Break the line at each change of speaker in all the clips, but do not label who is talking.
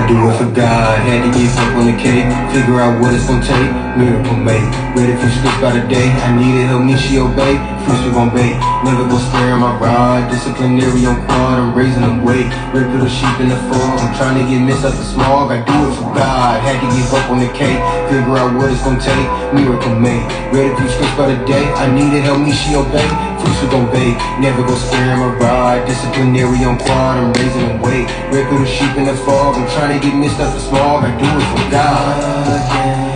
do it for God. Had to give up on the cake, figure out what it's gonna take. Miracle made, read a few scripts by the day. I needed help, me she obeyed. Fruits we gon' bake, never go sparing my rod. Disciplinary on quad, I'm raising them weight. Rip little sheep in the fog, I'm trying to get missed up the smog. I do it for God. Had to give up on the cake, figure out what it's gonna take. Miracle made, read a few scripts by the day. I needed help, me she obeyed. Fruits we gon' bake, never go sparing my rod. Disciplinary on quad, I'm raising them weight. Rip little sheep in the fog, I'm trying to get missed up the smog. I do it for God.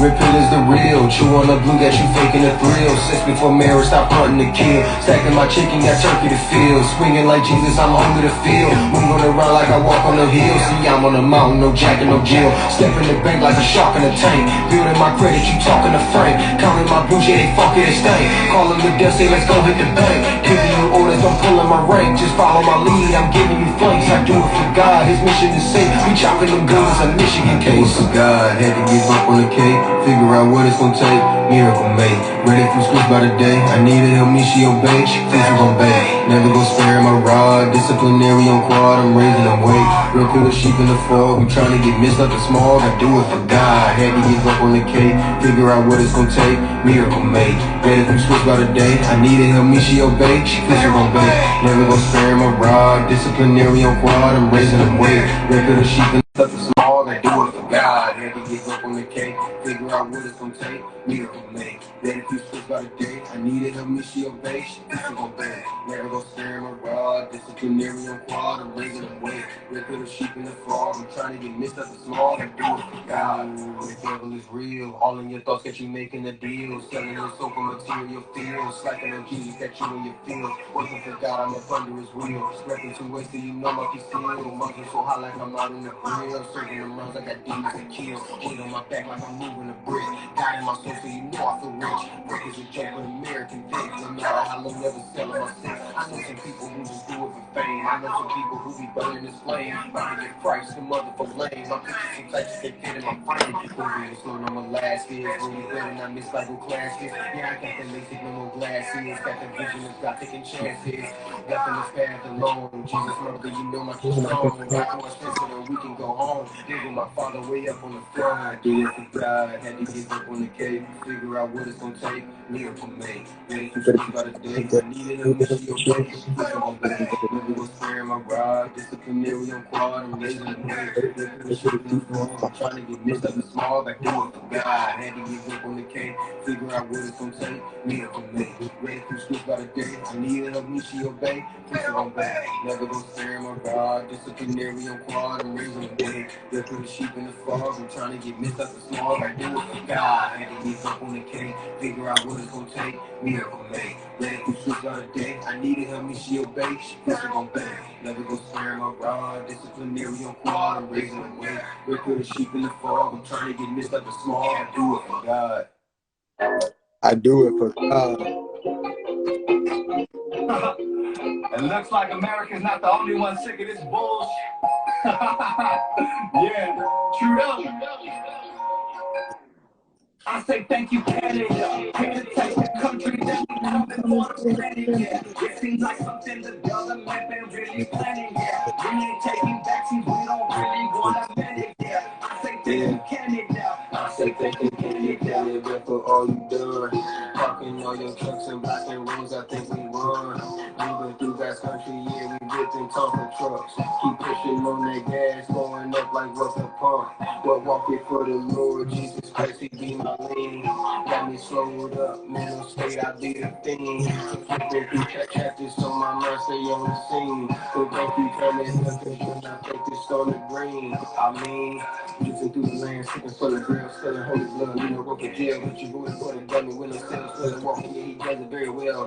Rip it is the real, chew on the blue, got you faking the thrill. Sex before marriage, stop hunting to kill. Stacking my chicken, got turkey to fill. Swinging like Jesus, I'm hungry to feel. Moving around like I walk on the hill. See, I'm on the mountain, no jack and no Jill. Step in the bank like a shark in a tank. Building my credit, you talking to Frank. Counting my bougie, they fuck it, it stank. Calling the death, say let's go hit the bank. Giving you orders, don't pull in my rank. Just follow my lead, I'm giving you flanks. I do it for God, his mission is safe. We chopping them guns, a Michigan case. For God, had to give up on the cake. Figure out what it's gonna take, miracle made. Ready for scripts by the day, I needed help, me she obeyed. Fruits we gon' bake, never go sparing my rod. Disciplinary on quad, I'm raising them weight. Real little sheep in the fog, I'm trying to get missed up the smog. I do it for God, had to give up on the cake. Figure out what it's gonna take, miracle made. Ready for scripts by the day, I needed help, me she obeyed. Fruits we gon' bake, never go sparing my rod. Disciplinary on quad, I'm raising them weight. Real little sheep in the smog, I do it for God. Had to give up on the cake, figure out what it's gonna take, miracle made. Read a few scripts by the day, I needed help, me she obeyed. Fruits we gon' bake, never go sparing my rod. Disciplinary on quad, I'm raising them weight. Rip little sheep in the fog, I'm trying to get missed up the small. I do it for God. The devil is real, all in your thoughts got you making a deal. Selling your soul for material feels. Slacking on Jesus, got you in your field. Working for God, I'm up under his wheel. Repping two ways so you know my seal. Muzzle so high like I'm out in the grill. Serving them runs, I got demons to kill. Weight on my back like I'm moving a brick. God in my soul so you know I feel rich. Work is a joke with American dick. No matter how long, never selling my six. I know some people who just do it for fame. I know some people who be burning this flame. About to get Christ, the motherfucker lame. My pictures so tight, just they fit in my frame. Moving slow, no more last years. Really better not miss like classes. Yeah, I got the LASIK, no more glasses. Got the vision of God taking chances. Left in this path alone. Jesus, mother, you know my kid's strong. Got more strength so that we can go home. Leaving my father way up on the throne. I do it for God. Had to give up on the cake. Figure out what it's gonna take. Miracle made. Ready for sleep by the day. I needed a mission, your baby. Push on my back. Never was sparing my rod. Disciplinary on quad. I'm raising the weight. The shit in the form. I'm trying to get missed up the small. I do it for God. Had to give up on the cake. Figure out what it's gonna take. Miracle made. Ready for sleep by the day. I needed a mission, your baby. Push on my back. Never go sparing my rod. Disciplinary on quad. I'm raising the weight. The sheep in the fog. I'm trying to get missed up the small. I do it for God. Had to give up on the cake. Figure out what it's gonna take. Miracle made. Ready for sleep by the day. I needed her, me she obeyed. She push on back. Never go sparing my rod. Disciplinary on quad. I'm raising the weight. Rip the sheep in the fog. I'm trying to get missed up the small. I do it for God.
I do it for God.
It looks like America's not the only one sick of this bullshit. Yeah, true up. I say thank you, Canada. Here to take the country that we come before the planet. Yeah, it seems like something the government been really planning. Yeah, we ain't taking vaccines, we don't really want to medic. Yeah, I say thank you, Canada.
I say thank you, Canada, for all you done. Parking all your trucks and blocking roads, I think we won. Moving through God's country, yeah, we ripping talking trucks. Keep pushing on that gas, going up like what's the pump. But walking for the Lord, Jesus Christ, he be my lane. Got me slowed up, mental state, I be the thing. Flipping through chapters, so my mind stay on the scene. So thank you, coming, nothing when I take this on the green. I mean, moving through the land, sipping for the grill, spilling holy blood. You know, go to jail, but you going for the dummy. When the cells still walking, yeah, he does it very well.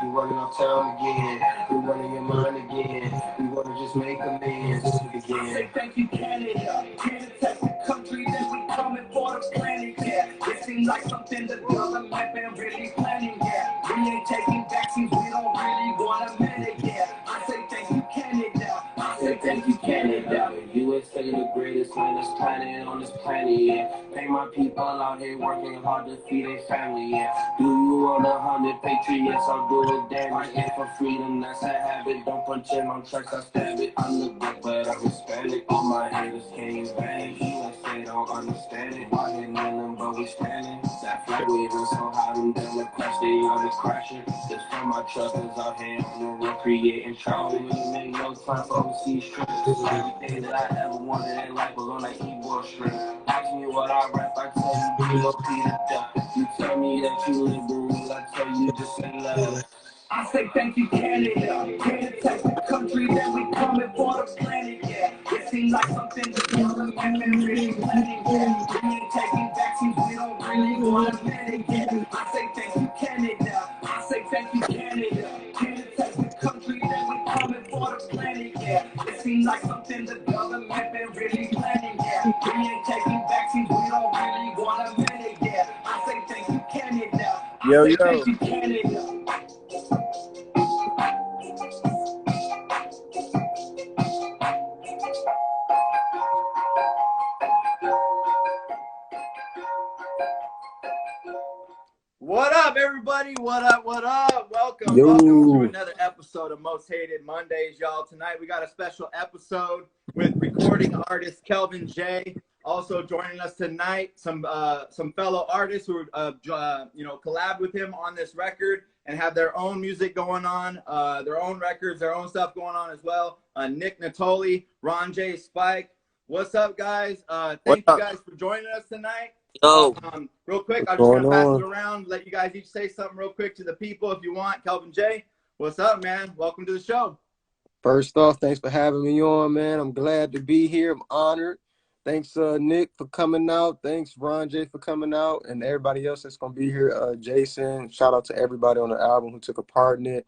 You running off town again, you running your mind again. We wanna just make amends again.
I say thank you, Canada. Here to take the country that we coming for the planet. Yeah, it seems like something the government been really planning. Yeah, we ain't taking vaccines, we don't really want to medic. Yeah, I say thank you, Canada. I say thank you, Canada.
USA the greatest, finest planet on this planet, yeah. Pay my people out here working hard to feed their family, yeah. Do you want 100 patriots? I'll do it damn right here for freedom. That's a habit. Don't punch in on tracks, I stab it. I look good, but I'm Hispanic. All my haters can't vanish. USA don't understand it. Why they kneeling, but we standing. That flag waving so high, them damn the crash, they on it crashing. Just for my truckers out here on the road creating trouble. We make no time for overseas trips. Everything that I ever wanted in life was on that keyboard string. Ask me what I rap, I tell you D.O.P. to death. You tell me that you liberal, I tell you just in love.
I say thank you, Canada. Can't take the country that we coming for the planet, yeah. It seems like something the government been really planning, yeah. We ain't taking vaccines, we don't really want to panic, yeah. I say thank you, Canada. I say thank you, Canada. Can't take the country that we coming for the planet, yeah. It seems like something the government been really planning, yeah. We ain't taking vaccines, we don't really want to panic, yeah. I say thank you, Canada. I say thank you, Canada.
What up, everybody? What up? What up? Welcome.
Yo.
Welcome to another episode of Most Hated Mondays, y'all. Tonight we got a special episode with recording artist Kelvin J. Also joining us tonight, some fellow artists who collab with him on this record and have their own music going on, their own records, their own stuff going on as well. Nick Nittoli, Ron J. Spike. What's up, guys? Thank you guys for joining us tonight.
Yo.
Real quick, I'm just going to pass it around, let you guys each say something real quick to the people if you want. Kelvin J., what's up, man? Welcome to the show.
First off, thanks for having me on, man. I'm glad to be here. I'm honored. Thanks, Nick, for coming out. Thanks, Ron J, for coming out, and everybody else that's going to be here. Jason, shout out to everybody on the album who took a part in it.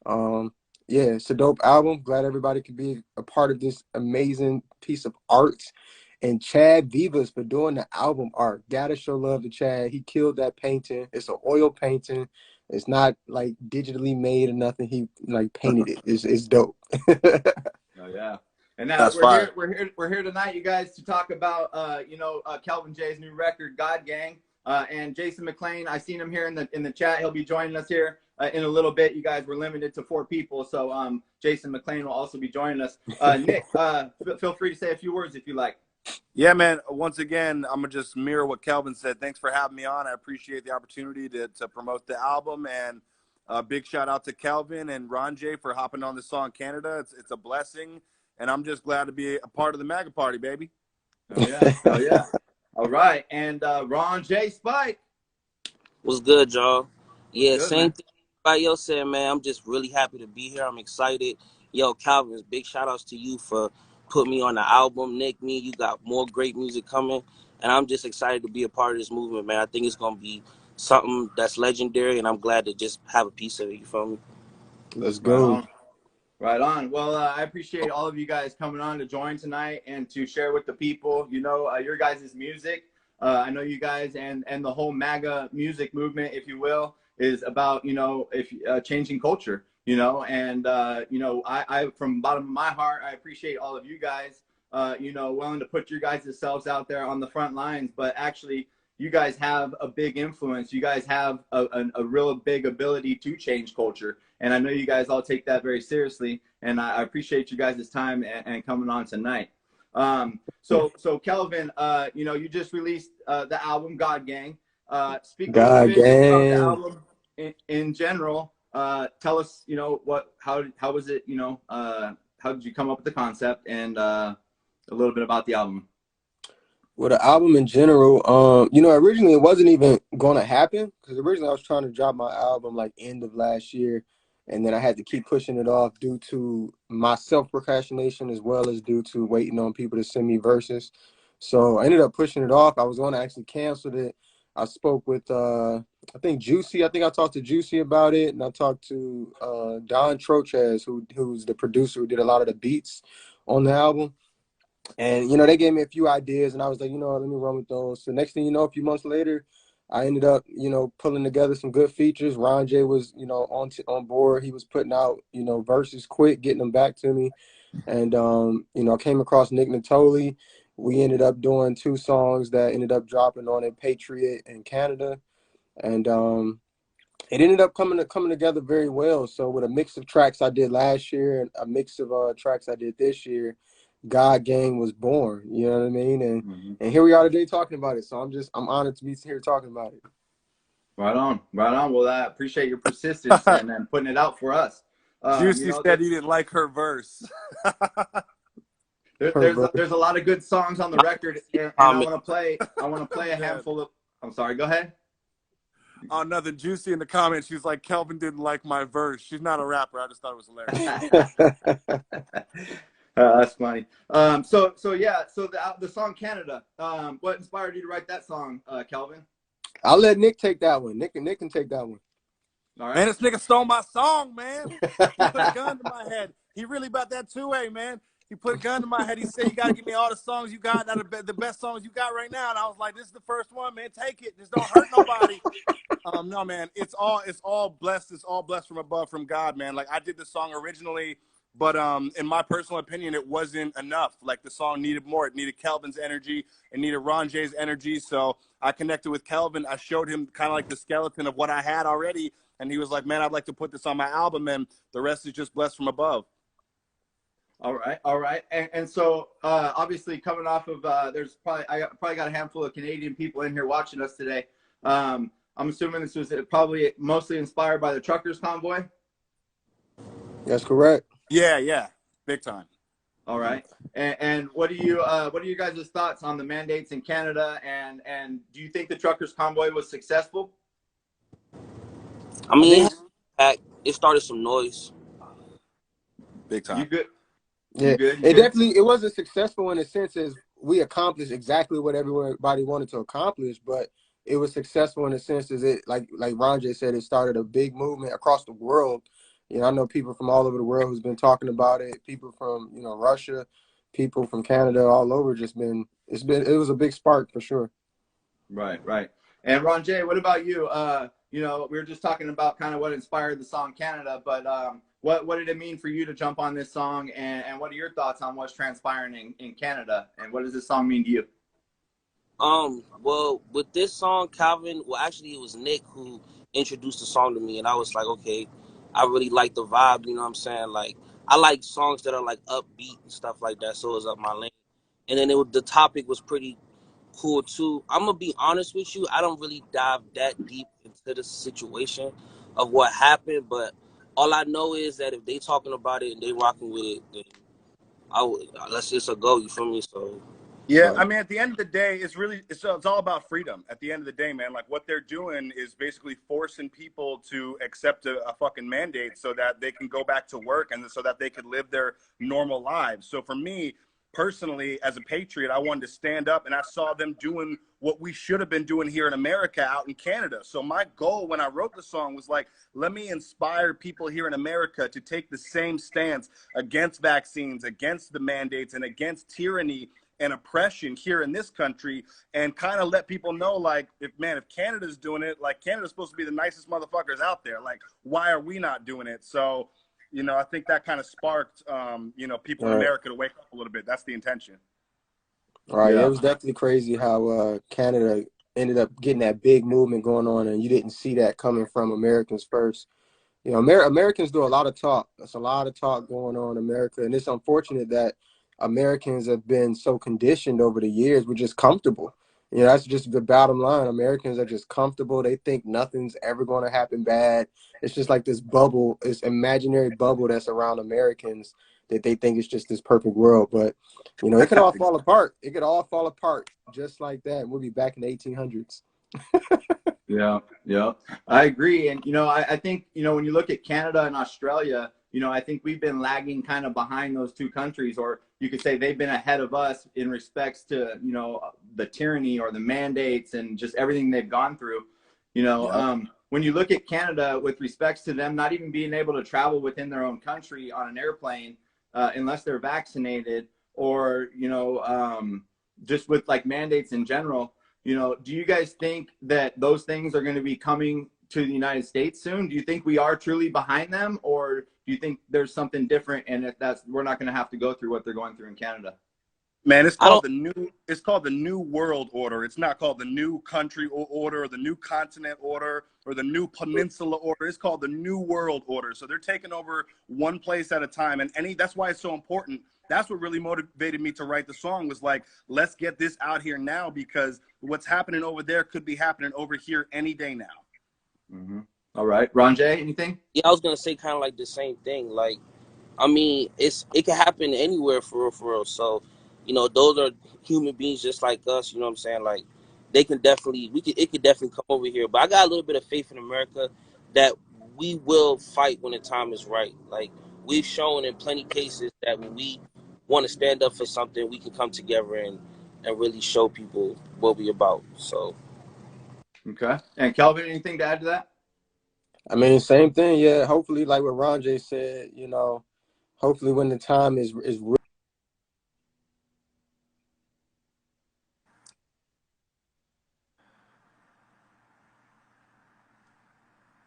Yeah, it's a dope album. Glad everybody could be a part of this amazing piece of art. And Chad Vivas for doing the album art. Gotta show love to Chad. He killed that painting. It's an oil painting. It's not like digitally made or nothing. He like painted it. It's dope.
Oh yeah. And now we're here tonight, you guys, to talk about Kelvin J's new record, God Gang. And Jason McClain, I seen him here in the chat. He'll be joining us here in a little bit. You guys were limited to 4 people, so Jason McClain will also be joining us. Nick, feel free to say a few words if you like.
Yeah, man. Once again, I'm going to just mirror what Kelvin said. Thanks for having me on. I appreciate the opportunity to promote the album. And a big shout out to Kelvin and Ron J for hopping on this song, Canada. It's a blessing. And I'm just glad to be a part of the MAGA party, baby.
Oh, yeah. Oh, yeah. All right. And Ron J. Spike.
What's good, y'all? Yeah,
Good,
same
man.
thing everybody else said, man. I'm just really happy to be here. I'm excited. Yo, Calvin, big shout outs to you for putting me on the album. Nick, you got more great music coming. And I'm just excited to be a part of this movement, man. I think it's going to be something that's legendary, and I'm glad to just have a piece of it. You feel me?
Let's go.
Right on. Well, I appreciate all of you guys coming on to join tonight and to share with the people, your guys' music. I know you guys and the whole MAGA music movement, if you will, is about, changing culture, and, I from the bottom of my heart, I appreciate all of you guys, willing to put your guys' selves out there on the front lines, but actually you guys have a big influence. You guys have a real big ability to change culture. And I know you guys all take that very seriously. And I appreciate you guys' time and coming on tonight. So Kelvin, you just released the album God Gang. Speak a little bit about the album in general. Tell us, how was it, how did you come up with the concept, and a little bit about the album.
Well, the album in general, originally it wasn't even going to happen, because originally I was trying to drop my album like end of last year. And then I had to keep pushing it off due to my self-procrastination, as well as due to waiting on people to send me verses. So I ended up pushing it off. I was going to actually cancel it. I spoke with, I think Juicy. I think I talked to Juicy about it. And I talked to Don Trochez, who's the producer who did a lot of the beats on the album. And, they gave me a few ideas. And I was like, let me run with those. So next thing you know, a few months later, I ended up, pulling together some good features. Ron J was, on board. He was putting out, verses quick, getting them back to me. And, I came across Nick Nittoli, we ended up doing 2 songs that ended up dropping on it, Patriot in Canada. And it ended up coming together very well. So with a mix of tracks I did last year and a mix of tracks I did this year, God Gang was born. You know what I mean? And here we are today talking about it. So I'm honored to be here talking about it.
Right on, right on. Well, I appreciate your persistence and putting it out for us.
Juicy said he didn't like her verse.
There's a lot of good songs on the record, and I want to play a handful of. I'm sorry. Go ahead.
Oh, nothing. Juicy in the comments. She's like, Kelvin didn't like my verse. She's not a rapper. I just thought it was hilarious.
That's funny. So the song Canada. What inspired you to write that song, Kelvin?
I'll let Nick take that one. Nick can take that one.
All right.
Man, this nigga stole my song, man. He put a gun to my head. He really about that 2A, man. He put a gun to my head. He said, you got to give me all the songs you got, the best songs you got right now. And I was like, this is the first one, man. Take it. Just don't hurt nobody. No, man. It's all blessed. It's all blessed from above, from God, man. Like, I did the song originally, but in my personal opinion, it wasn't enough. Like, the song needed more. It needed Kelvin's energy. It needed Ron J's energy. So I connected with Kelvin. I showed him kind of like the skeleton of what I had already. And he was like, man, I'd like to put this on my album. And the rest is just blessed from above.
All right. And so obviously coming off of I probably got a handful of Canadian people in here watching us today. I'm assuming this was probably mostly inspired by the truckers convoy.
That's correct.
Yeah, big time.
All right. And what are you guys' thoughts on the mandates in Canada? And do you think the truckers convoy was successful?
I mean, it started some noise.
Big time.
You good?
Yeah, it wasn't successful in a sense as we accomplished exactly what everybody wanted to accomplish, but it was successful in a sense as it, like Ron J said, it started a big movement across the world. You know, I know people from all over the world who's been talking about it. People from Russia, people from Canada, all over. It was a big spark for sure.
Right. And Ron J, what about you? We were just talking about kind of what inspired the song Canada, but what did it mean for you to jump on this song, and what are your thoughts on what's transpiring in Canada, and what does this song mean to you?
Well, with this song, Calvin, actually it was Nick who introduced the song to me, and I was like, okay, I really like the vibe, you know what I'm saying? Like, I like songs that are like upbeat and stuff like that, so it was up my lane. And then the topic was pretty cool too. I'm gonna be honest with you, I don't really dive that deep into the situation of what happened, but all I know is that if they talking about it and they rocking with it, then let's just a go. You feel me? So
yeah, I mean, at the end of the day, it's all about freedom. At the end of the day, man, like what they're doing is basically forcing people to accept a fucking mandate so that they can go back to work and so that they could live their normal lives. So for me, personally, as a patriot, I wanted to stand up, and I saw them doing what we should have been doing here in America out in Canada. So my goal when I wrote the song was like, let me inspire people here in America to take the same stance against vaccines, against the mandates, and against tyranny and oppression here in this country, and kind of let people know, like, if Canada's doing it, like, Canada's supposed to be the nicest motherfuckers out there. Like, why are we not doing it? So, I think that kind of sparked, people in America to wake up a little bit. That's the intention.
All right. Yeah. It was definitely crazy how Canada ended up getting that big movement going on, and you didn't see that coming from Americans first. Americans do a lot of talk. There's a lot of talk going on in America, and it's unfortunate that Americans have been so conditioned over the years. We're just comfortable. That's just the bottom line. Americans are just comfortable. They think nothing's ever going to happen bad. It's just like this bubble, this imaginary bubble that's around Americans that they think is just this perfect world. But, it could all fall apart. It could all fall apart just like that. We'll be back in the 1800s.
Yeah, I agree. And, I think, when you look at Canada and Australia, I think we've been lagging kind of behind those two countries, or you could say they've been ahead of us in respects to, the tyranny or the mandates and just everything they've gone through. When you look at Canada with respects to them not even being able to travel within their own country on an airplane unless they're vaccinated, or, just with like mandates in general, do you guys think that those things are going to be coming to the United States soon? Do you think we are truly behind them, or do you think there's something different and we're not going to have to go through what they're going through in Canada?
Man, it's
I
called
don't.
the New World Order. It's not called the New Country Order or the New Continent Order or the New Peninsula Order. It's called the New World Order. So they're taking over one place at a time, and that's why it's so important. That's what really motivated me to write the song, was like, let's get this out here now, because what's happening over there could be happening over here any day now.
Mm-hmm. All right, Ron J, anything?
Yeah, I was gonna say kind of like the same thing. Like, I mean, it can happen anywhere for real, for real. So, those are human beings just like us. You know what I'm saying? Like, it could definitely come over here. But I got a little bit of faith in America that we will fight when the time is right. Like, we've shown in plenty cases that when we want to stand up for something, we can come together and really show people what we about. So.
Okay. And Kelvin, anything to add to that?
I mean, same thing. Yeah. Hopefully, like what Ron J said, hopefully when the time is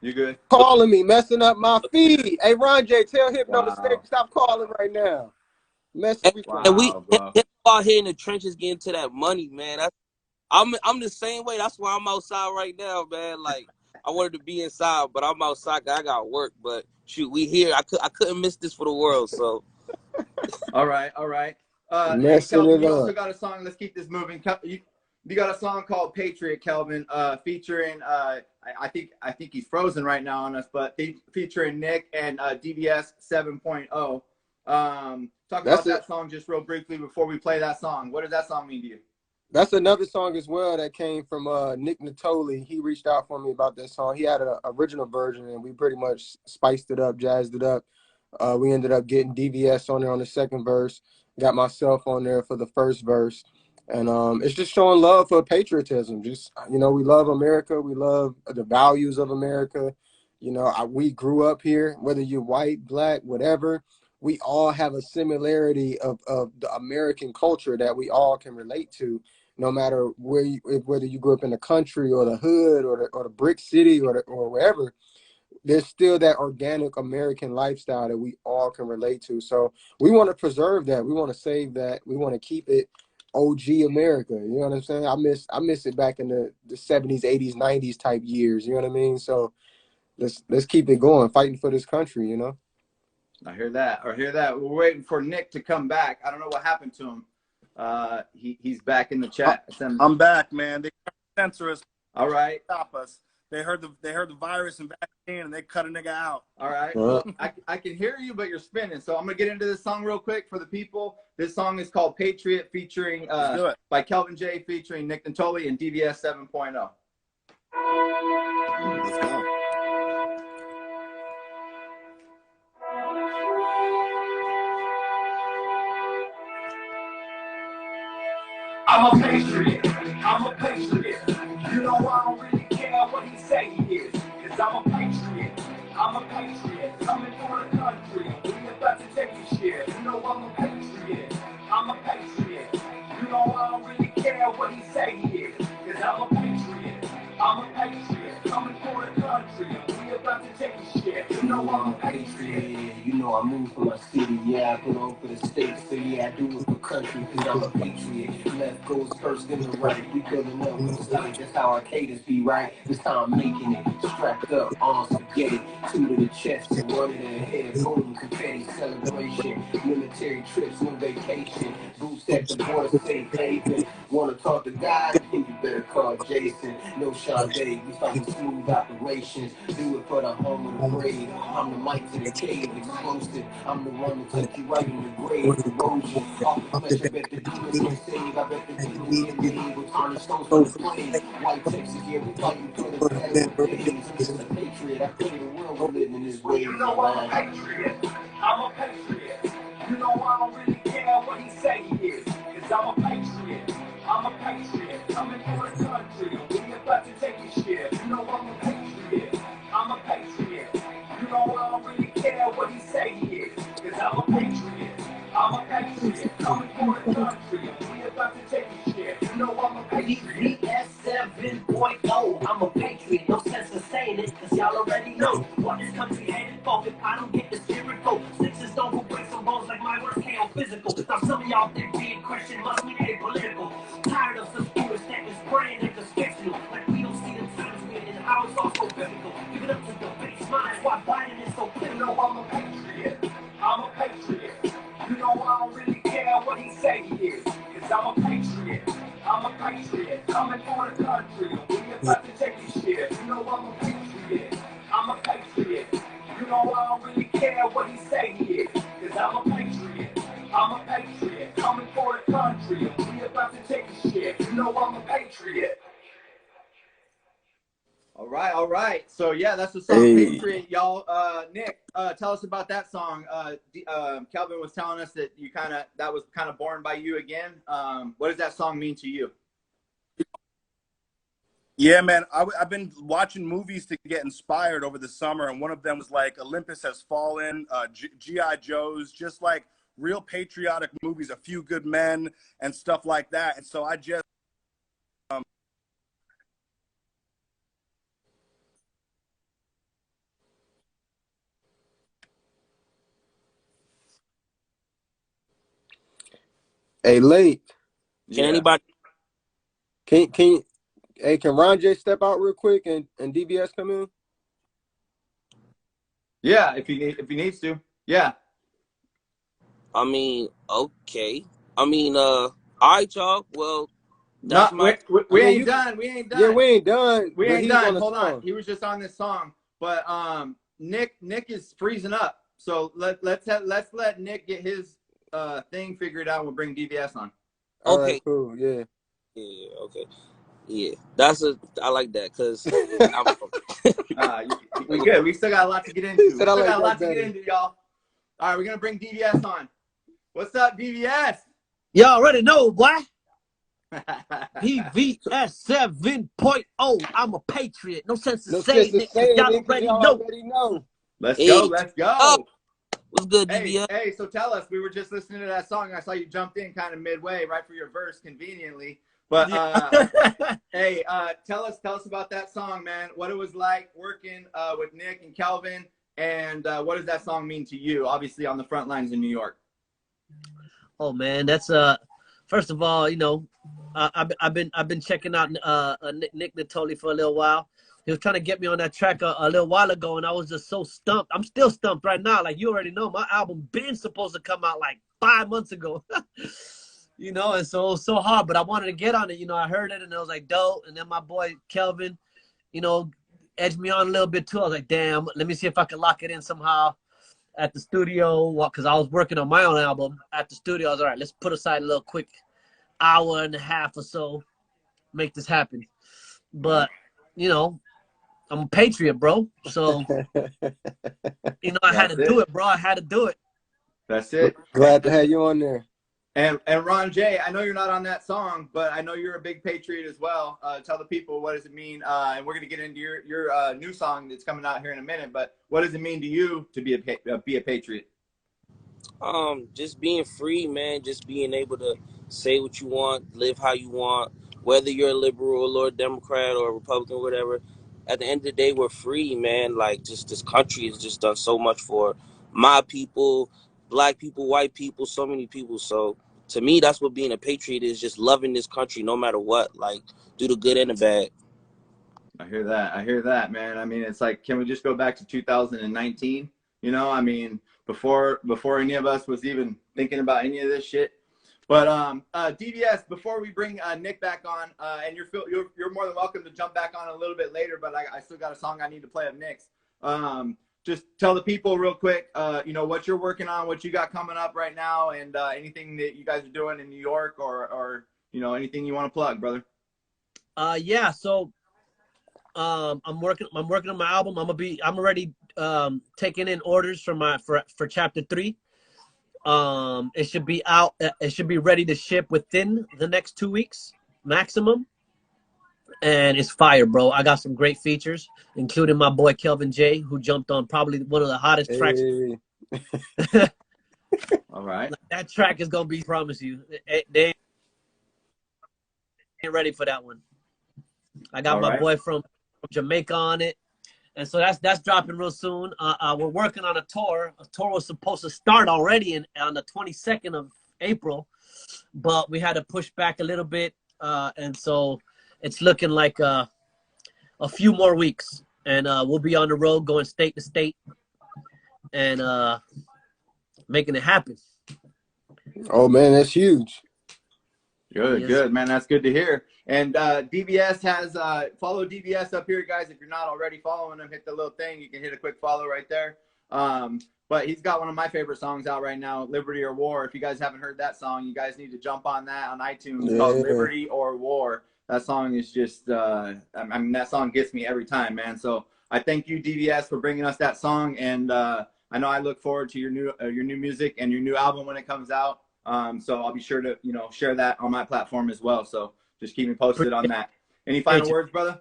You good?
calling me, messing up my feed. Hey, Ron J, tell Hypno to
Wow.
stop calling right now. Messing
And,
everything.
and we
Wow, bro.
out here in the trenches getting to that money, man. I'm the same way. That's why I'm outside right now, man. Like, I wanted to be inside, but I'm outside 'cause I got work. But shoot, we here. I couldn't miss this for the world. So.
All right, all right. Hey,
Messing
Kelvin,
it
you also
up.
got a song. Let's keep this moving. You got a song called Patriot, Kelvin, featuring I think he's frozen right now on us, but featuring Nick and DVS 7.0. Talk about that song just real briefly before we play that song. What does that song mean to you?
That's another song as well that came from Nick Nittoli. He reached out for me about that song. He had an original version, and we pretty much spiced it up, jazzed it up. We ended up getting DVS on there on the second verse, got myself on there for the first verse. And it's just showing love for patriotism. Just, we love America. We love the values of America. We grew up here, whether you're white, black, whatever. We all have a similarity of the American culture that we all can relate to, no matter whether you grew up in the country or the hood or the brick city or wherever. There's still that organic American lifestyle that we all can relate to. So we want to preserve that. We want to save that. We want to keep it OG America. You know what I'm saying? I miss it back in the 70s, 80s, 90s type years. You know what I mean? So let's keep it going, fighting for this country,
I hear that. We're waiting for Nick to come back. I don't know what happened to him. He's back in the chat.
I'm back, man. They censor us.
All right.
Stop us. They heard the virus and vaccine, and they cut a nigga out.
All right. Well, I can hear you, but you're spinning. So I'm gonna get into this song real quick for the people. This song is called Patriot, featuring by Kelvin J, featuring Nick Nittoli and DVS 7.0.
Let's go.
I'm a patriot. I'm a patriot. You know I don't really care what he say he is, cause I'm a patriot. I'm a patriot. Coming for the country. We about to take his share. You know I'm a patriot. I'm a patriot. You know I don't really care what he say he is, cause I'm a patriot. I'm a patriot. Coming for the country. We about to take his share. You know I'm a patriot.
You know I move for my city, yeah, I put on for the state, so yeah, I do it for country, cause I'm a patriot. Left goes first, then the right, we building up with the state, that's how our cadence be, right? This time I'm making it, strapped up, arms forget it, two to the chest and one in the head, boom, confetti, celebration, military trips, no vacation, boots at the border, safe haven, wanna talk to God, then you better call Jason, no Sean Day, we fight smooth operations, do it for the home of the brave, I'm the mic to the cave, explosive, I'm the one to take you right in the grave, erosion, off the flesh, I bet the demons get saved, I bet the demons get made, with turning stones from the flame, white Texas, yeah, we fighting for the better days, this is a patriot, I pray the world will live in this way,
You know I'm a patriot. I'm a patriot. You know I don't really care what he say he is, cause I'm a patriot. I'm a patriot. Coming for the country. We about to take his share. You know I'm a patriot. I'm a patriot. You know I don't really care what he say he is, cause I'm a patriot. I'm a patriot. Coming for the country. We about to take his share. You know I'm a patriot.
DVS7.0. I'm a patriot. No sense of saying it, cause y'all already know what this country headed for. If I don't get the spirit go, sixes don't go break some bones like my work KO physical. Now some of y'all think being question must be apolitical. Tired of some stupid statements spraying niggas fictional. Like we don't see the times we're in, how it's all so biblical. Give it up to the base minds, why Biden is so clear.
You know I'm a patriot. I'm a patriot. You know I don't really care what he say he is. Cause I'm a patriot. I'm a patriot. Coming for the country. We about to take this shit. You know I'm a patriot. I'm a patriot. You know I don't really care what he say he is. Cause I'm a patriot. I'm a patriot. Coming for the country. We about to take this shit. You know I'm a patriot.
All right, all right. So yeah, that's the song Patriot, y'all. Nick, tell us about that song. Kelvin was telling us that that was kind of born by you again. What does that song mean to you?
Yeah, man, I've been watching movies to get inspired over the summer, and one of them was like Olympus Has Fallen, G.I. Joe's, just like real patriotic movies, A Few Good Men, and stuff like that. And so I just
Hey, late.
Can anybody?
Can Ron J step out real quick and DVS come in?
Yeah, if he needs to. Yeah.
I mean, okay. I mean, all right, y'all. Well, that's
we ain't done. We ain't done.
Yeah, we ain't done.
We ain't done. Hold
on.
He was just on this song, but Nick is freezing up. So let's let Nick get his thing figured out. And we'll bring DVS on.
All
okay.
Right, cool. Yeah.
Yeah. Okay. Yeah. I like that because
we good. We still got a lot to get into. We still got a lot to get into, y'all. All right, we're gonna bring DVS on. What's up, DVS?
Y'all already know, boy. DVS7.0. I'm a patriot. No sense to say it, y'all already know.
Let's go. Let's go.
What's good, DVS?
Hey, so tell us. We were just listening to that song. I saw you jumped in kind of midway, right for your verse, conveniently. But hey, tell us about that song, man. What it was like working with Nick and Kelvin, and what does that song mean to you? Obviously, on the front lines in New York.
Oh man, that's first of all, you know, I've been checking out Nick Nittoli for a little while. He was trying to get me on that track a little while ago, and I was just so stumped. I'm still stumped right now. Like you already know, my album been supposed to come out like 5 months ago. You know, and so it was so hard, but I wanted to get on it. You know, I heard it and it was like dope. And then my boy Kelvin, you know, edged me on a little bit too. I was like, damn, let me see if I can lock it in somehow at the studio. Because I was working on my own album at the studio. I was all right, let's put aside a little quick hour and a half or so, make this happen. But, you know, I'm a patriot, bro. So, you know, I had to do it, bro. I had to do it.
That's it.
Glad to have you on there.
And Ron J, I know you're not on that song, but I know you're a big patriot as well. Tell the people, what does it mean? And we're gonna get into your new song that's coming out here in a minute. But what does it mean to you to be a patriot?
Just being free, man. Just being able to say what you want, live how you want, whether you're a liberal or a Democrat or a Republican or whatever. At the end of the day, we're free, man. Like, just this country has just done so much for my people, black people, white people, so many people. So to me, that's what being a patriot is, just loving this country no matter what, like do the good and the bad.
I hear that, man. I mean, it's like, can we just go back to 2019? You know, I mean, before any of us was even thinking about any of this shit. But DVS, before we bring Nick back on, and you're more than welcome to jump back on a little bit later, but I still got a song I need to play of Nick's. Just tell the people real quick, you know, what you're working on, what you got coming up right now, and anything that you guys are doing in New York, or you know, anything you want to plug, brother.
Yeah. So, I'm working on my album. I'm already taking in orders for chapter 3. It should be out. It should be ready to ship within the next 2 weeks maximum. And it's fire, bro. I got some great features, including my boy Kelvin J, who jumped on probably one of the hottest tracks.
All right.
That track is gonna be, promise you, they ain't ready for that one. I got my boy from Jamaica on it, and so that's dropping real soon. We're working on a tour. A tour was supposed to start already on the 22nd April, but we had to push back a little bit, and so it's looking like a few more weeks, and we'll be on the road going state to state and making it happen.
Oh man, that's huge.
Good,
Yes.
good, man. That's good to hear. And DVS has follow DVS up here, guys. If you're not already following him, hit the little thing. You can hit a quick follow right there. But he's got one of my favorite songs out right now, Liberty or War. If you guys haven't heard that song, you guys need to jump on that on iTunes. It's called Liberty or War. That song is just, I mean, that song gets me every time, man. So I thank you, DVS, for bringing us that song. And I know I look forward to your new music and your new album when it comes out. So I'll be sure to, share that on my platform as well. So just keep me posted on that. Any final words, brother?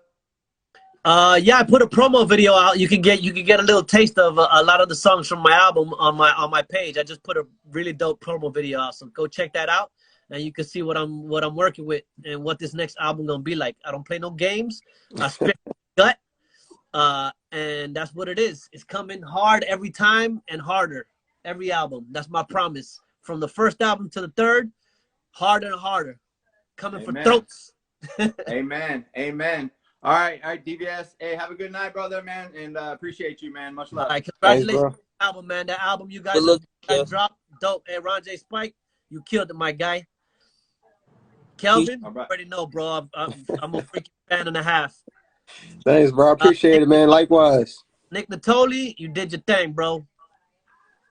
Yeah, I put a promo video out. You can get a little taste of a lot of the songs from my album on my page. I just put a really dope promo video out, so go check that out, and you can see what I'm working with and what this next album gonna be like. I don't play no games. I spit gut, and that's what it is. It's coming hard every time and harder every album. That's my promise. From the first album to the third, harder and harder, coming for throats.
Amen. Amen. All right, DVS. Hey, have a good night, brother, man, and appreciate you, man. Much love.
All right, congratulations on the album, man. That album you guys dropped, dope. Hey, Ron J. Spike, you killed it, my guy. Kelvin, already know, bro. I'm a freaking fan and a half.
Thanks, bro. I appreciate it, man. Likewise.
Nick Nittoli, you did your thing, bro.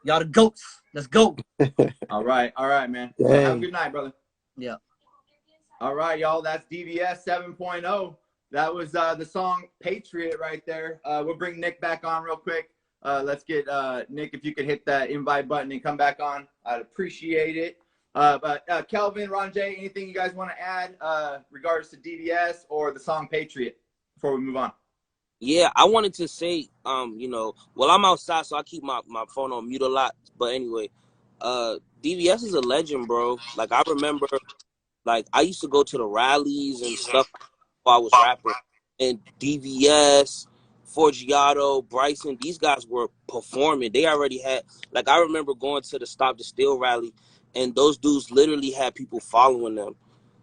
Y'all the goats. Let's go.
All right, man. Well, have a good night, brother.
Yeah.
All right, y'all. That's DVS 7.0. That was the song Patriot right there. We'll bring Nick back on real quick. Let's get Nick, if you could hit that invite button and come back on. I'd appreciate it. But Kelvin, Ron J, anything you guys want to add regards to DVS or the song Patriot before we move on?
Yeah, I wanted to say, well, I'm outside, so I keep my phone on mute a lot. But anyway, DVS is a legend, bro. Like, I remember, like, I used to go to the rallies and stuff while I was rapping. And DVS, Forgiato, Bryson, these guys were performing. They already had, like, I remember going to the Stop the Steal rally, and those dudes literally had people following them.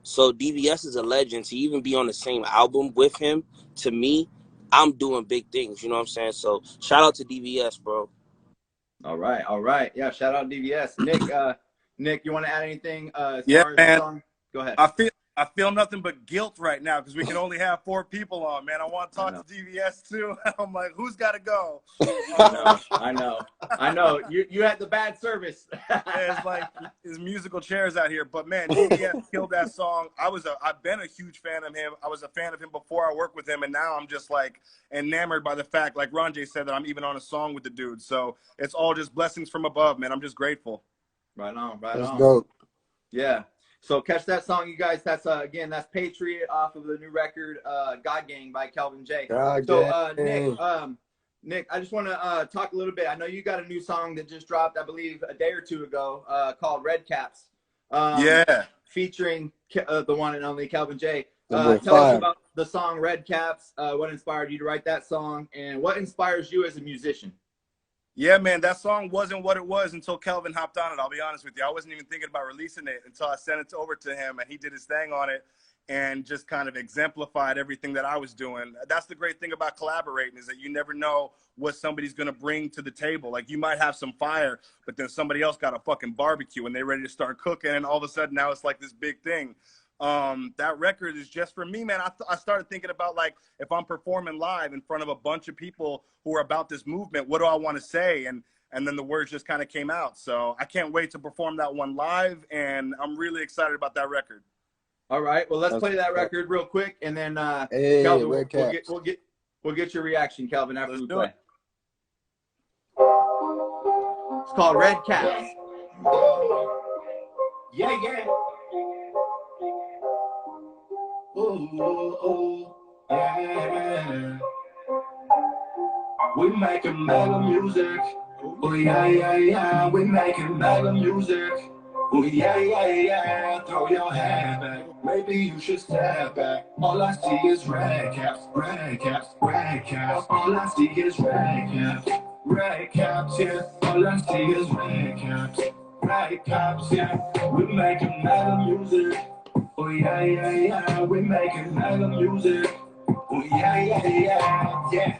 So DVS is a legend. To even be on the same album with him, to me, I'm doing big things, you know what I'm saying? So shout out to DVS, bro.
All right. Yeah, shout out DVS. Nick, you want to add anything as
Yeah,
far as
man.
the song? Go ahead.
I feel nothing but guilt right now because we can only have 4 people on, man. I want to talk to DVS too. I'm like, who's got to go?
I know. You had the bad service.
It's like his musical chairs out here. But man, DVS killed that song. I've been a huge fan of him. I was a fan of him before I worked with him, and now I'm just like enamored by the fact, like Ron J said, that I'm even on a song with the dude. So it's all just blessings from above, man. I'm just grateful.
Right on.
That's dope.
Yeah. So catch that song, you guys. That's again, that's Patriot off of the new record, God Gang by Kelvin J. Nick, I just want to talk a little bit. I know you got a new song that just dropped, I believe, a day or two ago, called Red Caps. Featuring the one and only Kelvin J. Tell us about the song Red Caps. What inspired you to write that song, and what inspires you as a musician?
Yeah, man, that song wasn't what it was until Kelvin hopped on it. I'll be honest with you. I wasn't even thinking about releasing it until I sent it over to him, and he did his thing on it and just kind of exemplified everything that I was doing. That's the great thing about collaborating, is that you never know what somebody's going to bring to the table. Like, you might have some fire, but then somebody else got a fucking barbecue and they're ready to start cooking, and all of a sudden now it's like this big thing. That record is just for me, man. I started thinking about, like, if I'm performing live in front of a bunch of people who are about this movement, what do I want to say? And then the words just kind of came out. So I can't wait to perform that one live, and I'm really excited about that record.
All right, well, let's play that record real quick, and then Kelvin, we'll get your reaction, Kelvin, after we play. It's called Red Caps.
Yeah. Oh, yeah. We making mega music. Oh, yeah. We making mega music. Oh, yeah. Throw your head back. Maybe you should step back. All I see is red caps. All I see is red caps. Yeah. All I see is red caps. red caps, yeah. We making mega music. Oh yeah, yeah, yeah. We making mega music. Oh yeah, yeah, yeah, yeah.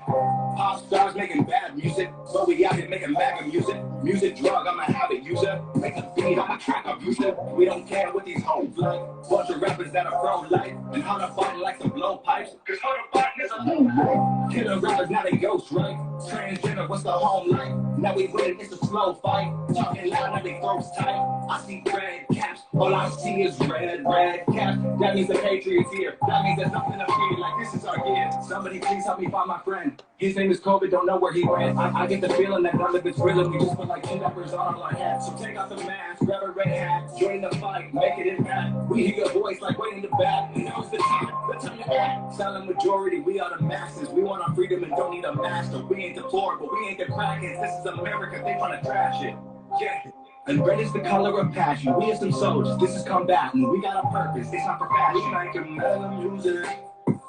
Pop stars making bad music, but we out here making mega music. Music drug, I'm a habit user. Make a beat, I'm a track abuser. We don't care what these hoes like. Bunch of rappers that are pro-life and how to fight like some blowpipes. Cause how to fight is a new life. Killer rappers, now they ghost, right? Transgender, what's the home life? Now we winning, it's a slow fight. Talking loud, now they throats tight. I see red caps, all I see is red caps. That means the Patriots here. That means there's nothing to fear, like this is our year. Somebody please help me find my friend. His name is Kelvin, don't know where he went. I get the feeling that none of it's real, and we just put like two peppers on our heads. So take off the mask, grab a red hat, join the fight, make it impact. We hear your voice like way in the back. Now's the time to act. Silent majority, we are the masses. We want our freedom and don't need a master. We ain't the poor, but we ain't the crackheads. This is America, they wanna trash it. Yeah. And red is the color of passion. We are some soldiers, this is combatant. We got a purpose, it's not for fashion. We making mega music.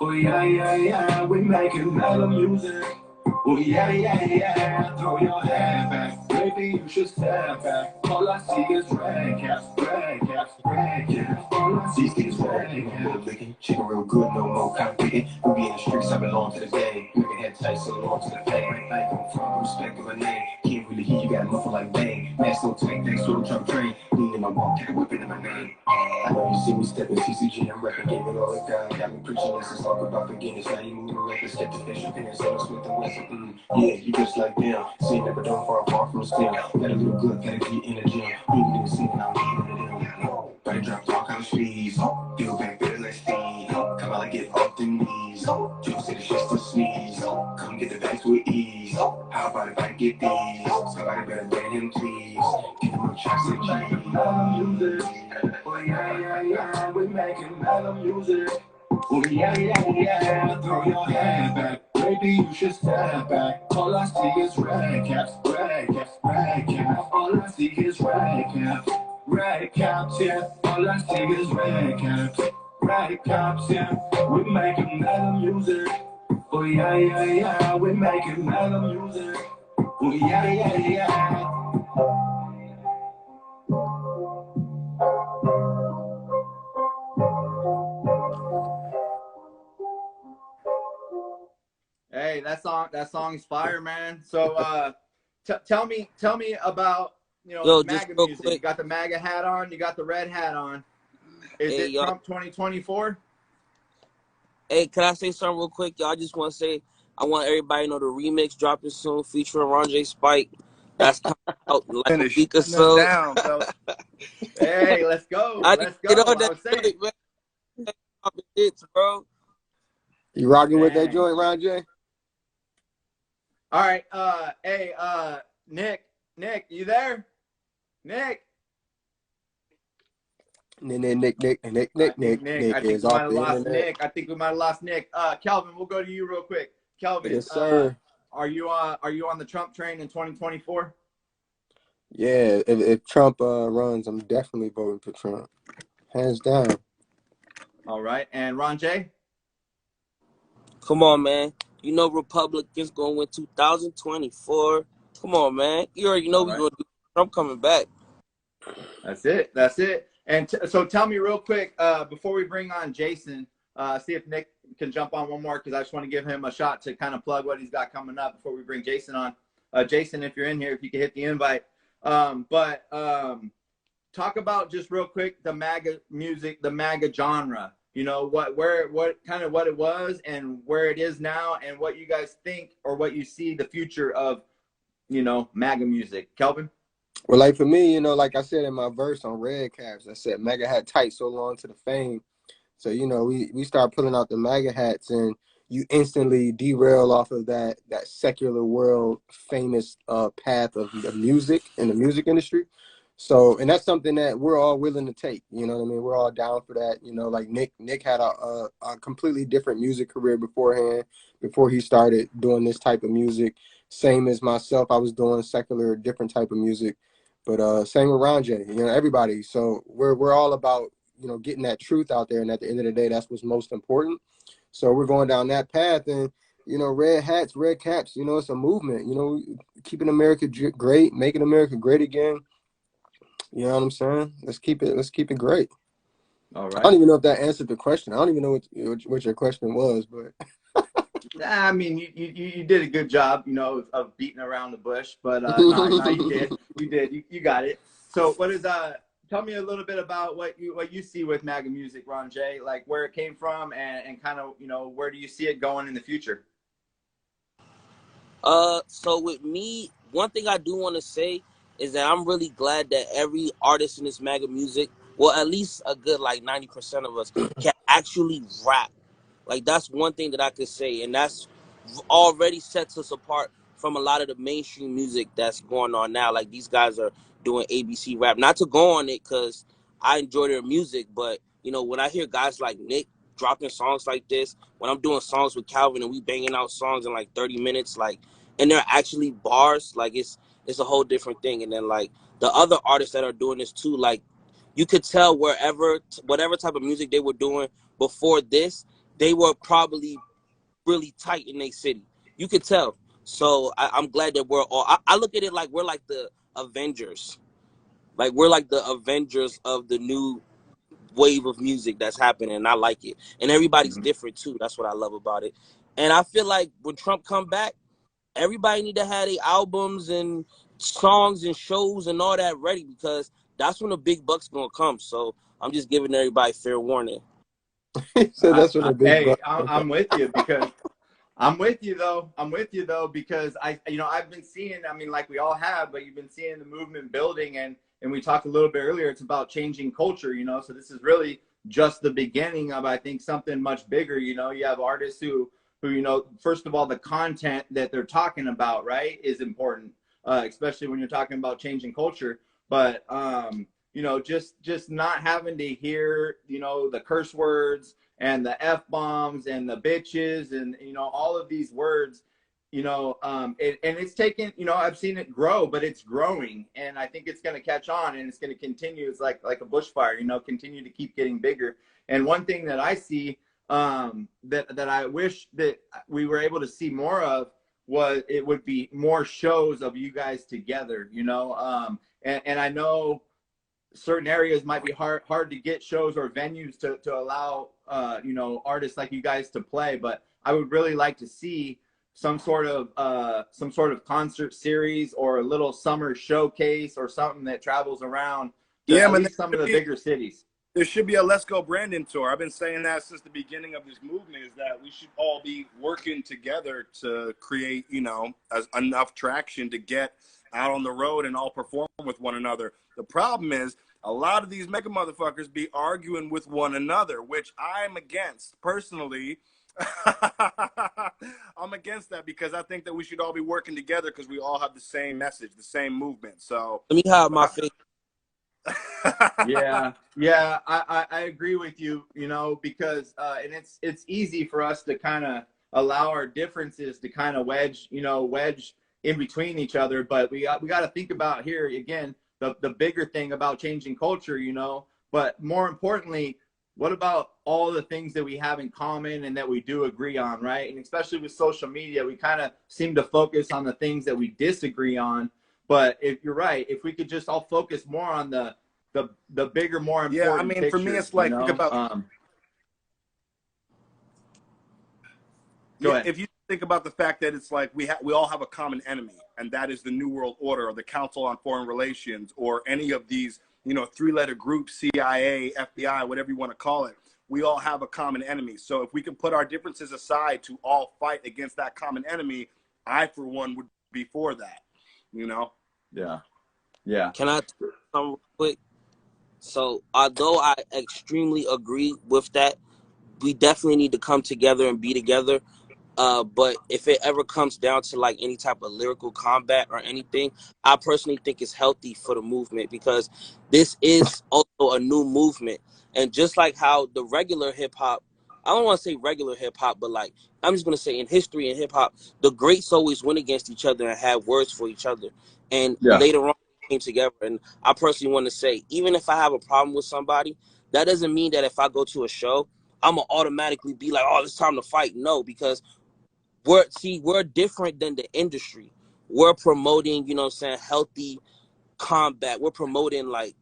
Oh yeah, yeah, yeah. We making mega music. Oh yeah, yeah, yeah. Throw your head back. Maybe you should step back. All I see is red caps, red caps, red caps. All I see is red caps.
Licking, chicken real good, no more copying. We be in the streets, I belong to the game. Making head tight, so long to the fame. Like I'm from respect of a name. Can't really hear you, got a muffle like bang. Mask no tank, thanks to the truck train. Lean in my walk, got a whipping in my name. I know you see me stepping TCG, I'm rapping, gave it all the God. Got me preaching lessons, talk about forgiveness. Now you moving like a step to fish, opinions, so Smith and Wesson. Yeah, you just like them. See, never done far from the stem. Got a little good, gotta get in the gym. Even in the scene, I'm leaving it in. But I dropped all kind of speeds. Feel back better like Steve. Come out like get off the knees. Joe said it's just a sneeze. Come get the bags with ease. How about if I get these? Somebody better ban him, please. Give him a chance to cheese.
Music. Oh yeah, yeah, yeah. We making mega music. Oh yeah, yeah, yeah. Throw your head back. Maybe you should step back. All I see is red caps, red caps, red caps. All I see is red caps, red caps, yeah. All I see is red caps, red caps, yeah. We making mega music. Oh yeah, yeah, yeah. We making mega music. Oh yeah, yeah, yeah.
Hey, that song's fire, man. So tell me about
Yo,
the
just
MAGA
real
music. You
quick.
got the MAGA hat on, you got the red hat on. Is
Hey,
it
y'all.
Trump 2024?
Hey, can I say something real quick? Y'all, I just want to say, I want everybody to know the remix dropping soon featuring Ron J. Spike. That's coming out in like a
Finish
week or
shutting us
so.
down, fella.
Hey, let's go.
I need
Let's
to get
go.
on
I
that
was saying,
joint, man. Dropping hits, bro.
You rocking with that
dang.
joint, Ron J?
All right. Hey, Nick, you there? Nick.
Nick
I think
is
we
off
might have
the
lost
internet.
Nick. I think we might have lost Nick. Kelvin, we'll go to you real quick. Kelvin,
Yes, sir.
are you on the Trump train in 2024?
Yeah, if Trump runs, I'm definitely voting for Trump. Hands down.
All right. And Ron J?
Come on, man. You know Republicans going to win 2024. Come on, man. You already know
All
we're
right.
going to do Trump coming back.
That's it. And so tell me real quick, before we bring on Jason, see if Nick can jump on one more, because I just want to give him a shot to kind of plug what he's got coming up before we bring Jason on. Jason, if you're in here, if you could hit the invite. But talk about just real quick the MAGA music, the MAGA genre. What it was and where it is now, and what you guys think or what you see the future of MAGA music. Kelvin?
Well, like for me, like I said in my verse on Red Caps, I said MAGA hat tight so long to the fame. So, we start pulling out the MAGA hats, and you instantly derail off of that secular world famous path of the music in the music industry. So, and that's something that we're all willing to take. You know what I mean? We're all down for that. Like Nick had a completely different music career beforehand, before he started doing this type of music. Same as myself, I was doing secular, different type of music. But same with Ron J, everybody. So we're all about, getting that truth out there. And at the end of the day, that's what's most important. So we're going down that path, and, red hats, red caps, it's a movement, keeping America great, making America great again. You know what I'm saying? Let's keep it great.
All
I don't
right.
even know if that answered the question. I don't even know what your question was, but
Nah, I mean, you did a good job, of beating around the bush, but no, you did, you got it. So, what is tell me a little bit about what you see with MAGA music, Ron J, like where it came from and kind of where do you see it going in the future?
So with me, one thing I do want to say is that I'm really glad that every artist in this MAGA music, well, at least a good like 90% of us, can actually rap. Like that's one thing that I could say, and that's already sets us apart from a lot of the mainstream music that's going on now. Like these guys are doing ABC rap. Not to go on it because I enjoy their music, but when I hear guys like Nick dropping songs like this, when I'm doing songs with Kelvin and we banging out songs in like 30 minutes, like, and they're actually bars, like it's a whole different thing. And then like the other artists that are doing this too, like you could tell whatever type of music they were doing before this, they were probably really tight in their city. You could tell. So I'm glad that we're all. I look at it like we're like the Avengers. Like we're like the Avengers of the new wave of music that's happening, and I like it. And everybody's
Mhm.
different too. That's what I love about it. And I feel like when Trump come back, everybody need to have their albums and songs and shows and all that ready because that's when the big bucks gonna come. So I'm just giving everybody fair warning.
he said that's when the big
Hey,
buck.
I'm with you because I'm with you though. I'm with you though because I've been seeing. I mean, like we all have, but you've been seeing the movement building, and we talked a little bit earlier. It's about changing culture, So this is really just the beginning of I think something much bigger. You have artists who first of all the content that they're talking about, right, is important, especially when you're talking about changing culture. But just not having to hear the curse words and the F bombs and the bitches and all of these words, and it's taken, I've seen it grow, but it's growing, and I think it's going to catch on and it's going to continue. It's like a bushfire, continue to keep getting bigger. And one thing that I see that I wish that we were able to see more of was it would be more shows of you guys together, and I know certain areas might be hard to get shows or venues to allow artists like you guys to play, but I would really like to see some sort of concert series or a little summer showcase or something that travels around to
Yeah,
at
man.
least some of the bigger cities.
There should be a Let's Go Brandon tour. I've been saying that since the beginning of this movement, is that we should all be working together to create, enough traction to get out on the road and all perform with one another. The problem is a lot of these mega motherfuckers be arguing with one another, which I'm against personally. I'm against that because I think that we should all be working together because we all have the same message, the same movement. So
Let me have my face.
Yeah, I agree with you, because and it's easy for us to kind of allow our differences to kind of wedge in between each other, but we got to think about here again the bigger thing about changing culture, but more importantly, what about all the things that we have in common and that we do agree on, right? And especially with social media, we kind of seem to focus on the things that we disagree on. But if you're right, if we could just all focus more on the bigger, more
yeah, I
important
mean, for
picture,
me, it's like, think about,
go
yeah,
ahead.
if you think about the fact that it's like we all have a common enemy, and that is the New World Order or the Council on Foreign Relations or any of these, three-letter groups, CIA, FBI, whatever you want to call it. We all have a common enemy. So if we can put our differences aside to all fight against that common enemy, I, for one, would be for that,
Yeah.
Can I tell you something real quick? So although I extremely agree with that, we definitely need to come together and be together. But if it ever comes down to like any type of lyrical combat or anything, I personally think it's healthy for the movement because this is also a new movement. And just like how the regular hip hop, I don't want to say regular hip hop, but like I'm just gonna say in history and hip hop, the greats always went against each other and had words for each other. And
Yeah.
later on came together. And I personally want to say, even if I have a problem with somebody, that doesn't mean that if I go to a show, I'm gonna automatically be like, oh, it's time to fight. No, because we're different than the industry. We're promoting, healthy combat. We're promoting like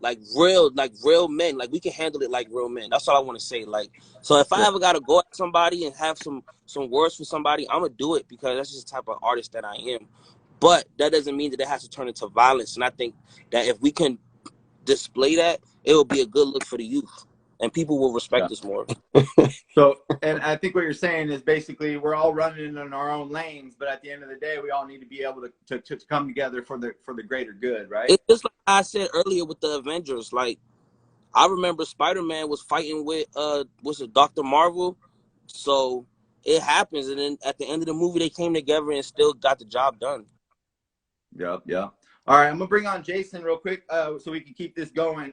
like real men. Like we can handle it like real men. That's all I want to say. Like, so if I ever gotta go at somebody and have some words for somebody, I'm gonna do it because that's just the type of artist that I am. But that doesn't mean that it has to turn into violence. And I think that if we can display that, it will be a good look for the youth, and people will respect us more.
So, and I think what you're saying is basically we're all running in our own lanes, but at the end of the day, we all need to be able to come together for the greater good, right?
It's just like I said earlier with the Avengers. Like, I remember Spider-Man was fighting with was it Dr. Marvel? So it happens, and then at the end of the movie, they came together and still got the job done.
Yep. All right, I'm gonna bring on Jason real quick, so we can keep this going.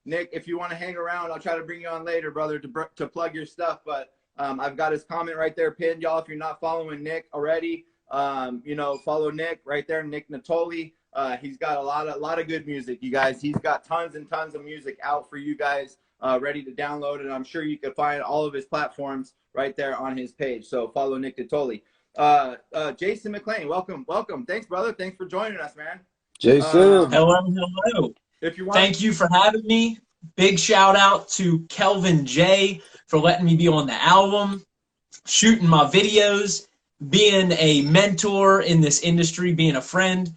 Nick, if you want to hang around, I'll try to bring you on later, brother, to plug your stuff. But I've got his comment right there pinned, y'all. If you're not following Nick already, follow Nick right there, Nick Nittoli. He's got a lot of good music, you guys. He's got tons and tons of music out for you guys, ready to download, and I'm sure you can find all of his platforms right there on his page. So follow Nick Nittoli. Jason McClain, welcome. Thanks, brother. Thanks for joining us, man.
Jason.
Hello.
If you want,
thank you for having me. Big shout out to Kelvin J for letting me be on the album, shooting my videos, being a mentor in this industry, being a friend.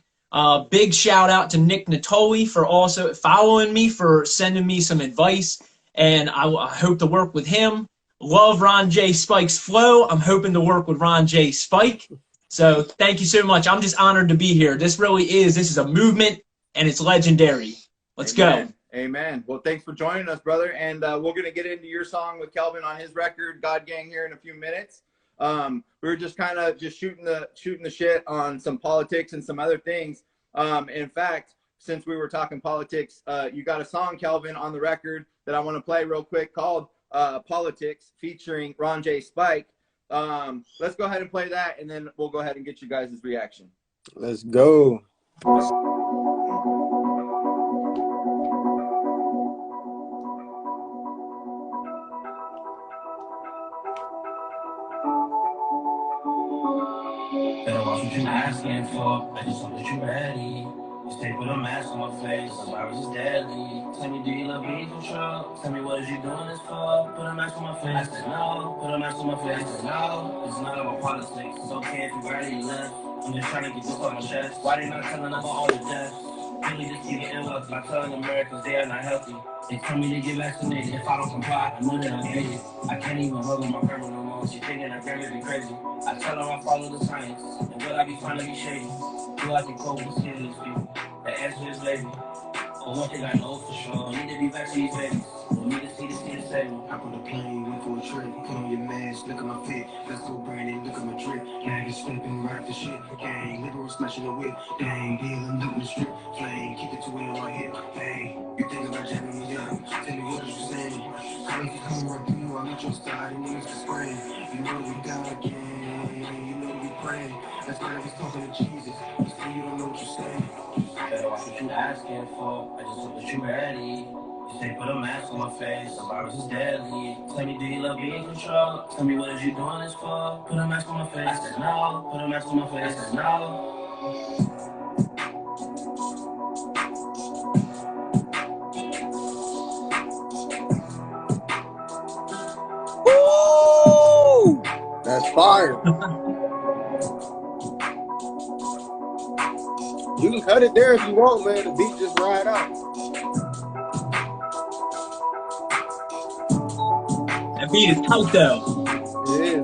Big shout out to Nick Nittoli for also following me, for sending me some advice, and I hope to work with him. Love Ron J. Spike's flow. I'm hoping to work with Ron J. Spike. So thank you so much. I'm just honored to be here. This is a movement, and it's legendary. Let's go.
Amen. Well, thanks for joining us, brother. And we're going to get into your song with Kelvin on his record, God Gang, here in a few minutes. We were just kind of shooting the shit on some politics and some other things. In fact, since we were talking politics, you got a song, Kelvin, on the record that I want to play real quick called Politics, featuring Ron J. Spike. Let's go ahead and play that, and then we'll go ahead and get you guys' reaction.
Let's go.
Better watch what you asking for. I just hope that you ready. You stay with a mask on my face. The virus is deadly. Tell me, do you love being control? Tell me, what is you doing this for? Put a mask on my face. I said no. Put a mask on my face. I said no. It's not about politics. It's okay if you barely left. I'm just trying to get this off my chest. Why they not telling about all the deaths? Really just keep getting wealthy. Not telling Americans they are not healthy. They tell me to get vaccinated. If I don't comply, I know that I hate it. I can't even hug with my grandma no more. She thinking I grandma be crazy. I tell her I follow the science. And will I be fine to be shady? Do I can cope with skin these people? The answer is lazy. But one thing I know for sure, don't need to be vaccinated, babies. Don't need to see the skin saving.
Hop on the plane, wait for a trip. Put on your mask, look at my fit. Let's go, Brandon, look at my drip. Gang is flipping right off the shit. Gang, liberal smashing the whip. Dang, dealing, looting the strip. Flame, keep it to it on my hip. Hey, you think about jamming me up? Tell me what you saying. Crazy coming right through you, I'm at your side, and niggas can spray. You know we got a gang, you know we praying. That's why I was talking to Jesus. You say you don't know what you're saying.
Better watch what you asking for. I just hope that you ready. You say put a mask on my face. The virus is deadly. Tell me, do you love being control? Tell me, what is you doing this for? Put a mask on my face. I said no. Put a mask on my face. I said no.
Woo!
That's fire. You can cut it there if you want, man. The beat just ride out.
That beat is tight though.
Yeah.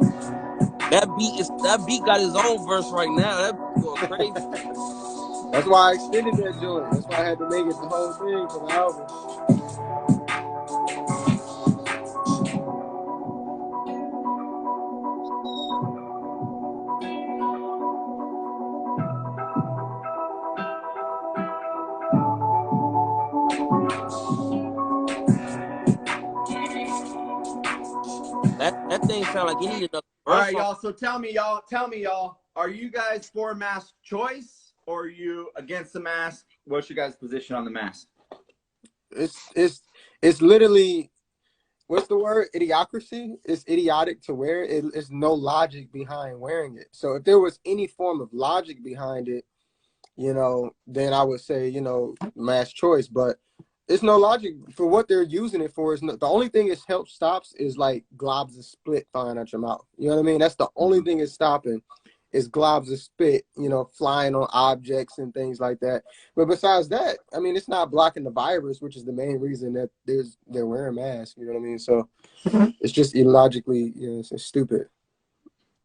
That beat got his own verse right now. That beat going crazy.
That's why I extended that joint. That's why I had to make it the whole thing for the album.
That thing sound like he needed another verse.
All right, y'all. So tell me, y'all, are you guys for mask choice or are you against the mask? What's your guys' position on the mask?
It's literally, what's the word? Idiocracy. It's idiotic to wear it. It's no logic behind wearing it. So if there was any form of logic behind it, then I would say, mask choice. But It's no logic for what they're using it for. The only thing it helps stops is like globs of spit flying out your mouth. You know what I mean? That's the only thing it's stopping is globs of spit, you know, flying on objects and things like that. But besides that, I mean, it's not blocking the virus, which is the main reason that they're wearing masks. You know what I mean? So it's just illogically, you know, it's stupid.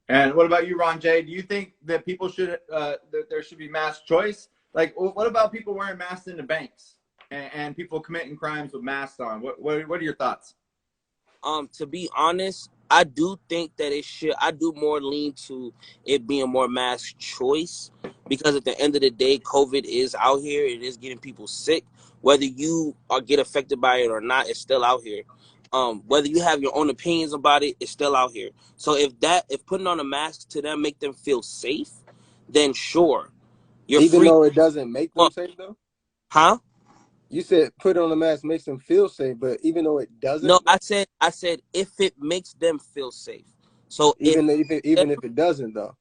And what about you, Ron J? Do you think that people should that there should be mask choice? Like, what about people wearing masks in the banks and people committing crimes with masks on? What are your thoughts?
To be honest, I do think that it should. I do more lean to it being more mass choice, because at the end of the day, COVID is out here. It is getting people sick. Whether you are get affected by it or not, it's still out here. Whether you have your own opinions about it, it's still out here. So if putting on a mask to them make them feel safe, then sure, you're
Even
free.
though it doesn't make them safe, though.
Huh?
You said put on a mask makes them feel safe, but even though it
No,
doesn't,
I said if it makes them feel safe. So
even if it doesn't, though.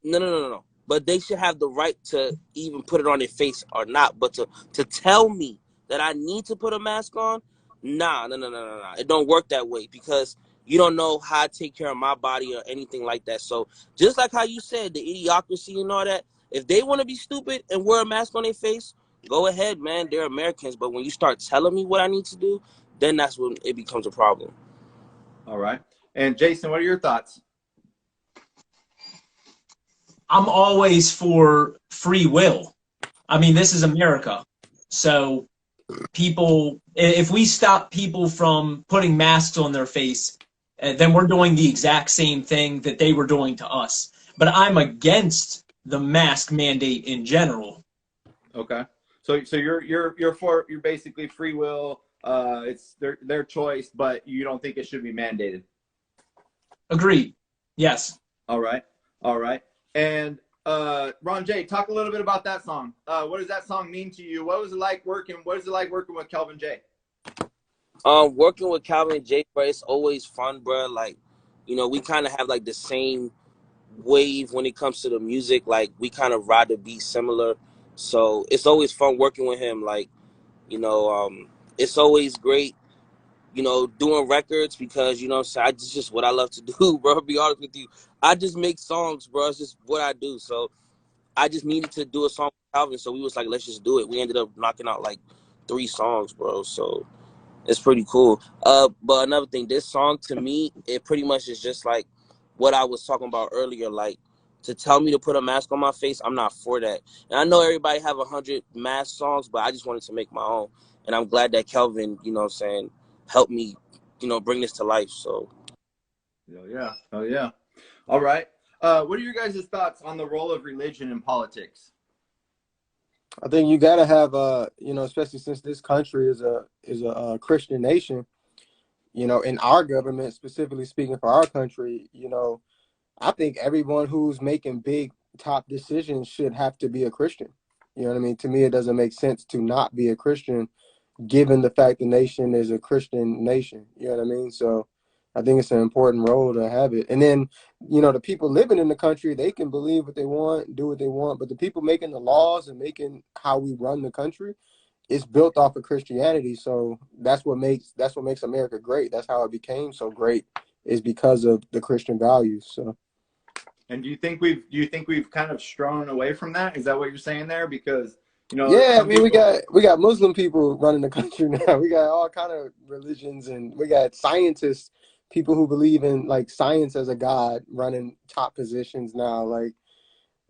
No. But they should have the right to even put it on their face or not. But to tell me that I need to put a mask on, nah. It don't work that way, because you don't know how I take care of my body or anything like that. So just like how you said, the idiocracy and all that, if they want to be stupid and wear a mask on their face, go ahead, man. They're Americans. But when you start telling me what I need to do, then that's when it becomes a problem.
All right. And Jason, what are your thoughts?
I'm always for free will. I mean, this is America. So people, if we stop people from putting masks on their face, then we're doing the exact same thing that they were doing to us. But I'm against the mask mandate in general.
Okay. So you're basically free will. It's their choice, but you don't think it should be mandated.
Agreed. Yes.
All right. And Ron J, talk a little bit about that song. What does that song mean to you? What is it like working with Kelvin J?
Working with Calvin and J, bro, it's always fun, bro. Like, you know, we kind of have like the same wave when it comes to the music. Like, we kind of ride the beat similar. So it's always fun working with him. Like, you know, it's always great, you know, doing records, because, you know what I'm saying, it's just what I love to do, bro. To be honest with you, I just make songs, bro. It's just what I do. So I just needed to do a song with Calvin. So we was like, let's just do it. We ended up knocking out like 3 songs, bro. So it's pretty cool. But another thing, this song to me, it pretty much is just like what I was talking about earlier. Like, to tell me to put a mask on my face, I'm not for that. And I know everybody have 100 mask songs, but I just wanted to make my own. And I'm glad that Kelvin, you know what I'm saying, helped me, you know, bring this to life. So.
Oh yeah. All right. What are your guys' thoughts on the role of religion in politics?
I think you gotta have you know, especially since this country is a Christian nation, you know, in our government, specifically speaking for our country, you know, I think everyone who's making big top decisions should have to be a Christian. You know what I mean? To me, it doesn't make sense to not be a Christian, given the fact the nation is a Christian nation. You know what I mean? So I think it's an important role to have it. And then, you know, the people living in the country, they can believe what they want, do what they want, but the people making the laws and making how we run the country, it's built off of Christianity. So that's what makes America great. That's how it became so great, is because of the Christian values. So.
And do you think we've kind of strayed away from that? Is that what you're saying there? Because, you know,
Yeah, I mean, we got Muslim people running the country now. We got all kind of religions, and we got scientists, people who believe in like science as a god, running top positions now. Like,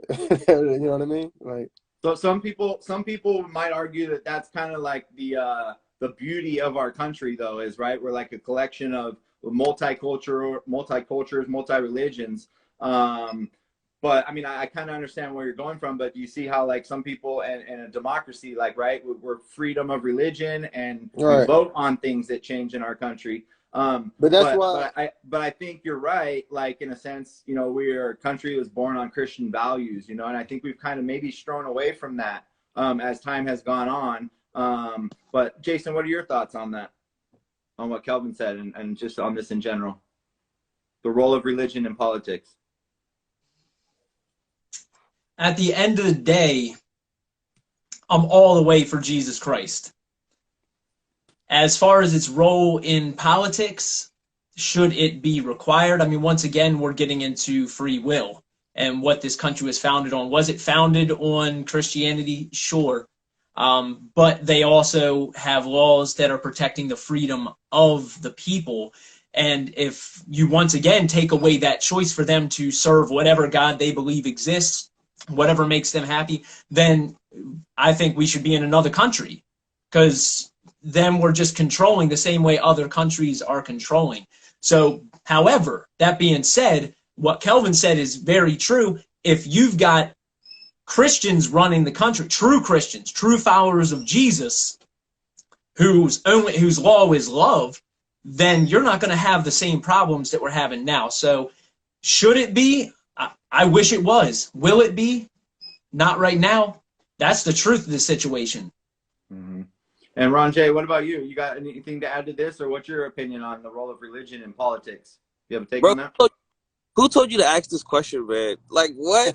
you know what I mean? Like,
so some people might argue that that's kind of like the beauty of our country, though, is right. We're like a collection of multicultures, multi-religions. But I mean, I kind of understand where you're going from, but do you see how like some people in a democracy, like, right, we're freedom of religion and we vote on things that change in our country. But
that's why.
But I think you're right. Like, in a sense, you know, our country was born on Christian values, you know, and I think we've kind of maybe strayed away from that as time has gone on. But Jason, what are your thoughts on that? On what Kelvin said, and just on this in general, the role of religion in politics.
At the end of the day, I'm all the way for Jesus Christ. As far as its role in politics, should it be required? I mean, once again, we're getting into free will and what this country was founded on. Was it founded on Christianity? Sure. But they also have laws that are protecting the freedom of the people. And if you once again take away that choice for them to serve whatever God they believe exists, whatever makes them happy, then I think we should be in another country, because then we're just controlling the same way other countries are controlling. So, however, that being said, what Kelvin said is very true. If you've got Christians running the country, true Christians, true followers of Jesus, whose law is love, then you're not going to have the same problems that we're having now. So, should it be? I wish it was. Will it be? Not right now. That's the truth of the situation.
Mm-hmm. And Ron J, what about you? You got anything to add to this, or what's your opinion on the role of religion in politics? You have a take on that?
Who told you to ask this question, man? Like, what?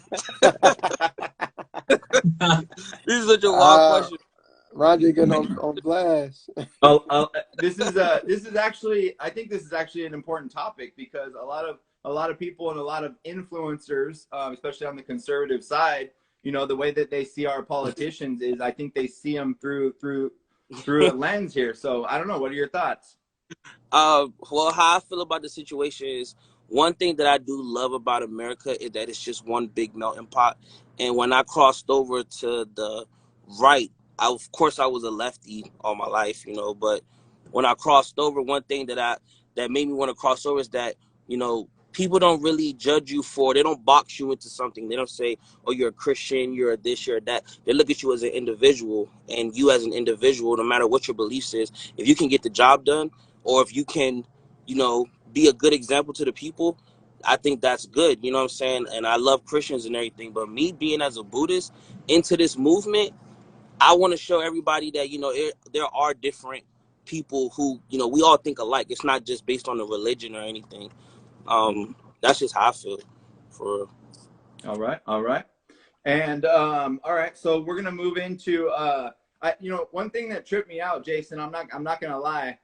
This is such a wild question.
Roger getting on blast.
This is actually, I think this is actually an important topic, because a lot of people and a lot of influencers, especially on the conservative side, you know, the way that they see our politicians is, I think they see them through a lens here. So I don't know. What are your thoughts?
Well, how I feel about the situation is, one thing that I do love about America is that it's just one big melting pot. And when I crossed over to the right, of course I was a lefty all my life, you know, but when I crossed over, one thing that made me want to cross over is that, you know, people don't really judge you they don't box you into something. They don't say, oh, you're a Christian, you're a this, you're a that. They look at you as an individual, and you as an individual, no matter what your beliefs is, if you can get the job done, or if you can, you know, be a good example to the people, I think that's good. You know what I'm saying? And I love Christians and everything, but me being as a Buddhist into this movement, I want to show everybody that, you know, there are different people who, you know, we all think alike. It's not just based on the religion or anything. That's just how I feel. For real.
All right. And all right, so we're gonna move into you know, one thing that tripped me out, Jason, I'm not gonna lie.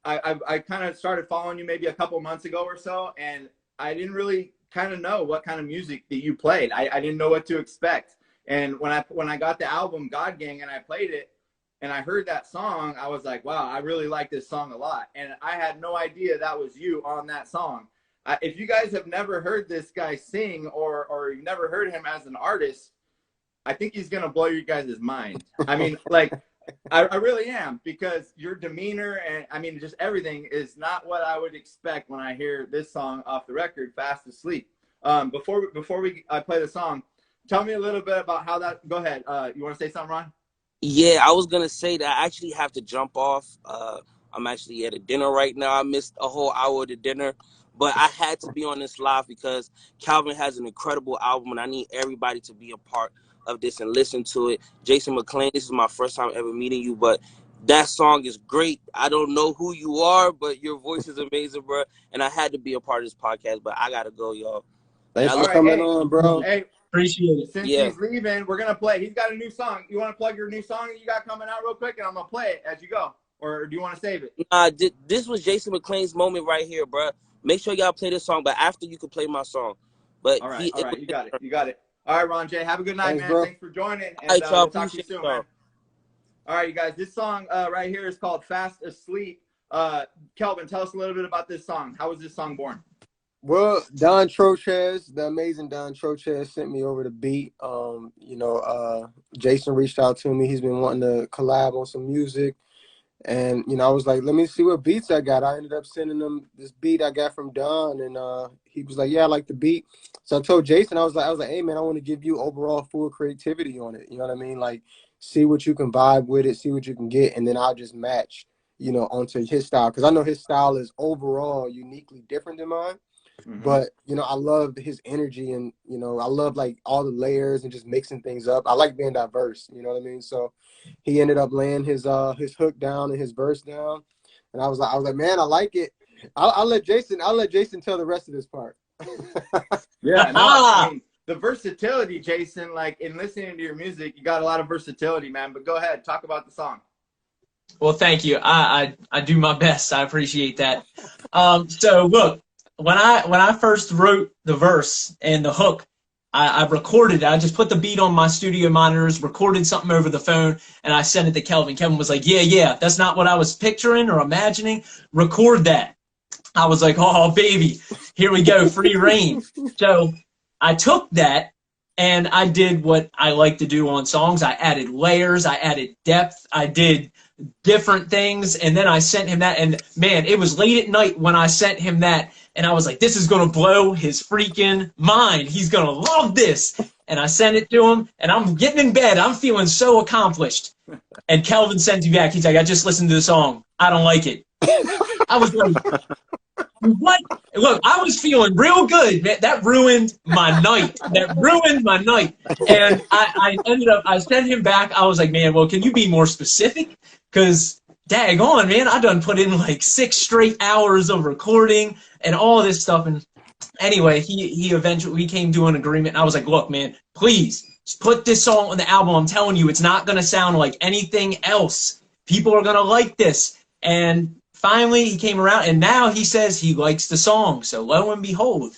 I kind of started following you maybe a couple months ago or so, and I didn't really kind of know what kind of music that you played. I didn't know what to expect. And when I got the album God Gang and I played it and I heard that song, I was like, wow, I really like this song a lot. And I had no idea that was you on that song. If you guys have never heard this guy sing, or you've never heard him as an artist, I think he's going to blow you guys' mind. I mean, like, I really am, because your demeanor and, I mean, just everything is not what I would expect when I hear this song off the record, Fast Asleep. Before we play the song, tell me a little bit about how that, go ahead. You want to say something, Ron?
Yeah, I was going to say that I actually have to jump off. I'm actually at a dinner right now. I missed a whole hour of the dinner, but I had to be on this live because Kelvin has an incredible album, and I need everybody to be a part of this and listen to it. Jason McClain, this is my first time ever meeting you, but that song is great. I don't know who you are, but your voice is amazing, bro. And I had to be a part of this podcast, but I got to go, y'all.
Thanks for coming on, bro.
Hey,
appreciate it.
Since he's leaving, we're going to play. He's got a new song. You want to plug your new song that you got coming out real quick, and I'm going to play it as you go? Or do you want to save it?
This was Jason McClain's moment right here, bro. Make sure y'all play this song, but after you can play my song. But
all right, you got it. You got it. All right, Ron J. Have a good night, man.
Bro.
Thanks for joining. And
all right, y'all.
we'll talk to you soon, man. All right, you guys. This song right here is called Fast Asleep. Kelvin, tell us a little bit about this song. How was this song born?
Well, Don Trochez, the amazing Don Trochez, sent me over the beat. You know, Jason reached out to me. He's been wanting to collab on some music. And, you know, I was like, let me see what beats I got. I ended up sending him this beat I got from Don, and he was like, yeah, I like the beat. So I told Jason, I was like, hey, man, I want to give you overall full creativity on it. You know what I mean? Like, see what you can vibe with it, see what you can get, and then I'll just match, you know, onto his style. Because I know his style is overall uniquely different than mine. Mm-hmm. But, you know, I love his energy, and, you know, I love, like, all the layers and just mixing things up. I like being diverse, you know what I mean? So he ended up laying his hook down and his verse down. And I was like, man, I like it. I'll let Jason tell the rest of this part.
Yeah, no, I mean, the versatility, Jason, like, in listening to your music, you got a lot of versatility, man. But go ahead, talk about the song.
Well, thank you. I do my best. I appreciate that. So look, when I first wrote the verse and the hook, I recorded it. I just put the beat on my studio monitors, recorded something over the phone, and I sent it to Kelvin. Kelvin was like, yeah, that's not what I was picturing or imagining. Record that. I was like, oh, baby, here we go, free reign. So I took that and I did what I like to do on songs. I added layers, I added depth, I did different things, and then I sent him that. And man, it was late at night when I sent him that, and I was like, this is going to blow his freaking mind. He's going to love this. And I sent it to him, and I'm getting in bed. I'm feeling so accomplished. And Kelvin sends me back. He's like, I just listened to the song. I don't like it. I was like, what? Look, I was feeling real good. That ruined my night. That ruined my night. And I ended up, I sent him back. I was like, man, well, can you be more specific? Because, daggone, man, I done put in like 6 straight hours of recording and all this stuff. And anyway, he eventually, we came to an agreement. And I was like, look, man, please put this song on the album. I'm telling you, it's not going to sound like anything else. People are going to like this. And finally, he came around, and now he says he likes the song. So lo and behold,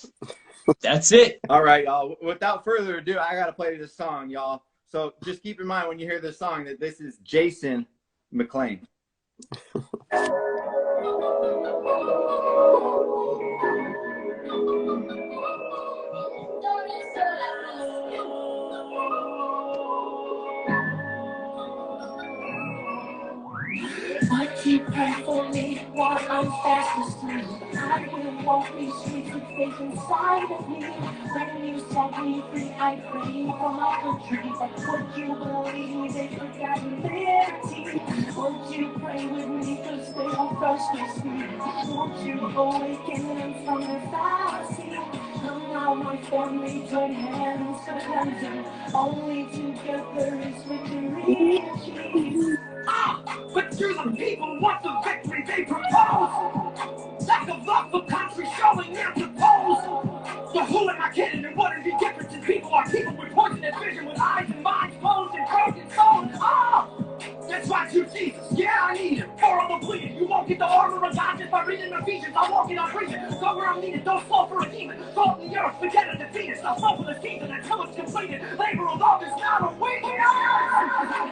that's it.
All right, y'all. Without further ado, I got to play this song, y'all. So just keep in mind when you hear this song that this is Jason McClain.
Would you pray for me while I'm fast asleep? I will walk these streets with faith inside of me. When you set me free, I pray for my country. But would you believe me, they forgot liberty? Would you pray with me, cause they will first with me? Won't you awaken them from their fallacy? Now my family join hands to cleansing. Only together is victory achieved.
But you're the people want the victory they propose. Lack of love for country showing their pose. So who am I kidding, and what is the difference in people? Are people with poisonous vision, with eyes and minds closed and broken souls? That's why you Jesus, yeah, I need him. For I'm a bleeding. You won't get the armor of God just by reading Ephesians. I'm walking on preaching. Go where I'm needed. Don't fall for a demon. Salt in the earth, forget it, defeat it. Stop slow for the season until it's completed. Labor of love is not a weekend.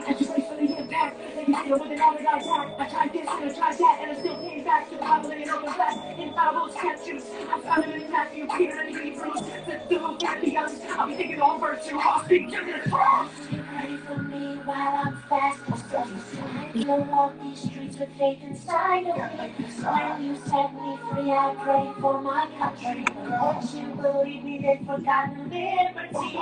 And you wait for the impact. Then you hit it with an added attack. I tried this and I tried that, and I still came back to the Bible and it opened back. Infallible statutes. I found it in Matthew, Peter, and Hebrews. The two can't be honest. I'll be thinking on virtue. I'll speak to the cross. Pray for me while I'm fast asleep. I will walk these streets with faith inside of me. When you set me free, I pray for my country. Won't you believe me, they've forgotten liberty?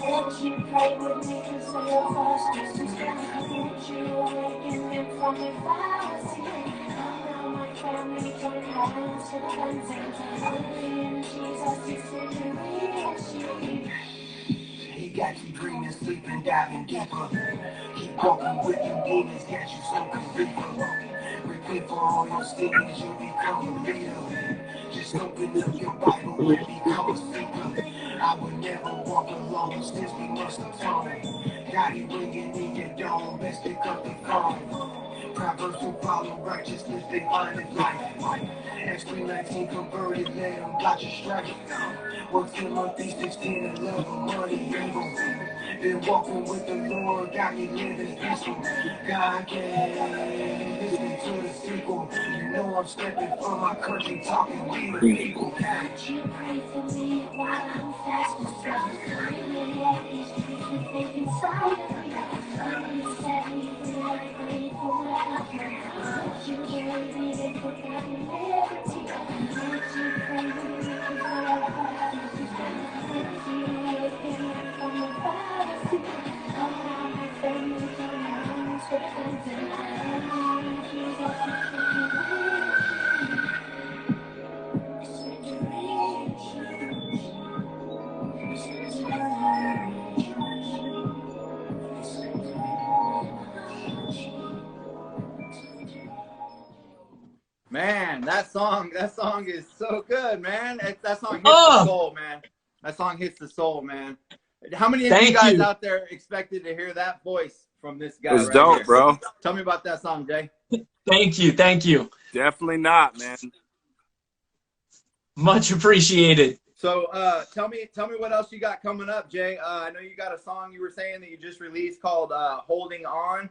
Won't you pray with me, cause they are first to stand? Won't you awaken them from their fallacy? Now my family join hands to the cleansing. Only in Jesus is victory achieved.
He got you dreaming, sleeping, diving deeper. Keep walking with you, demons got you smoking reefer. Repent for all your sins, you'll become a leader. Just open up your Bible and become a seeker. I would never walk alone since we must atone. Got it ringing in your dome, best pick up the phone. Proverbs who follow righteousness, they find it life. Acts 3:19 converted, let them got you strike. 1 Timothy 16:11, money evil. Been walking with the Lord, got me living peaceful. God can listen to the sequel. You know I'm stepping from my country, talking we the people.
Would you pray for me while I'm fast asleep? I will walk these streets with faith inside of me. When you set me free, I pray for my country. Would you believe me, they forgot liberty? Would you pray with me, cause they are first to stand? Would you awaken them from the fallacy? Now my family join hands to cleansing. Only in Jesus is victory achieved.
Man, that song is so good, man. That song hits the soul, man. That song hits the soul, man. How many of you guys out there expected to hear that voice from this guy?
It was
right
dope,
here?
bro.
Tell me about that song, Jay.
Thank you. Thank you.
Definitely not, man.
Much appreciated.
So tell me what else you got coming up, Jay. I know you got a song you were saying that you just released called "Holding On."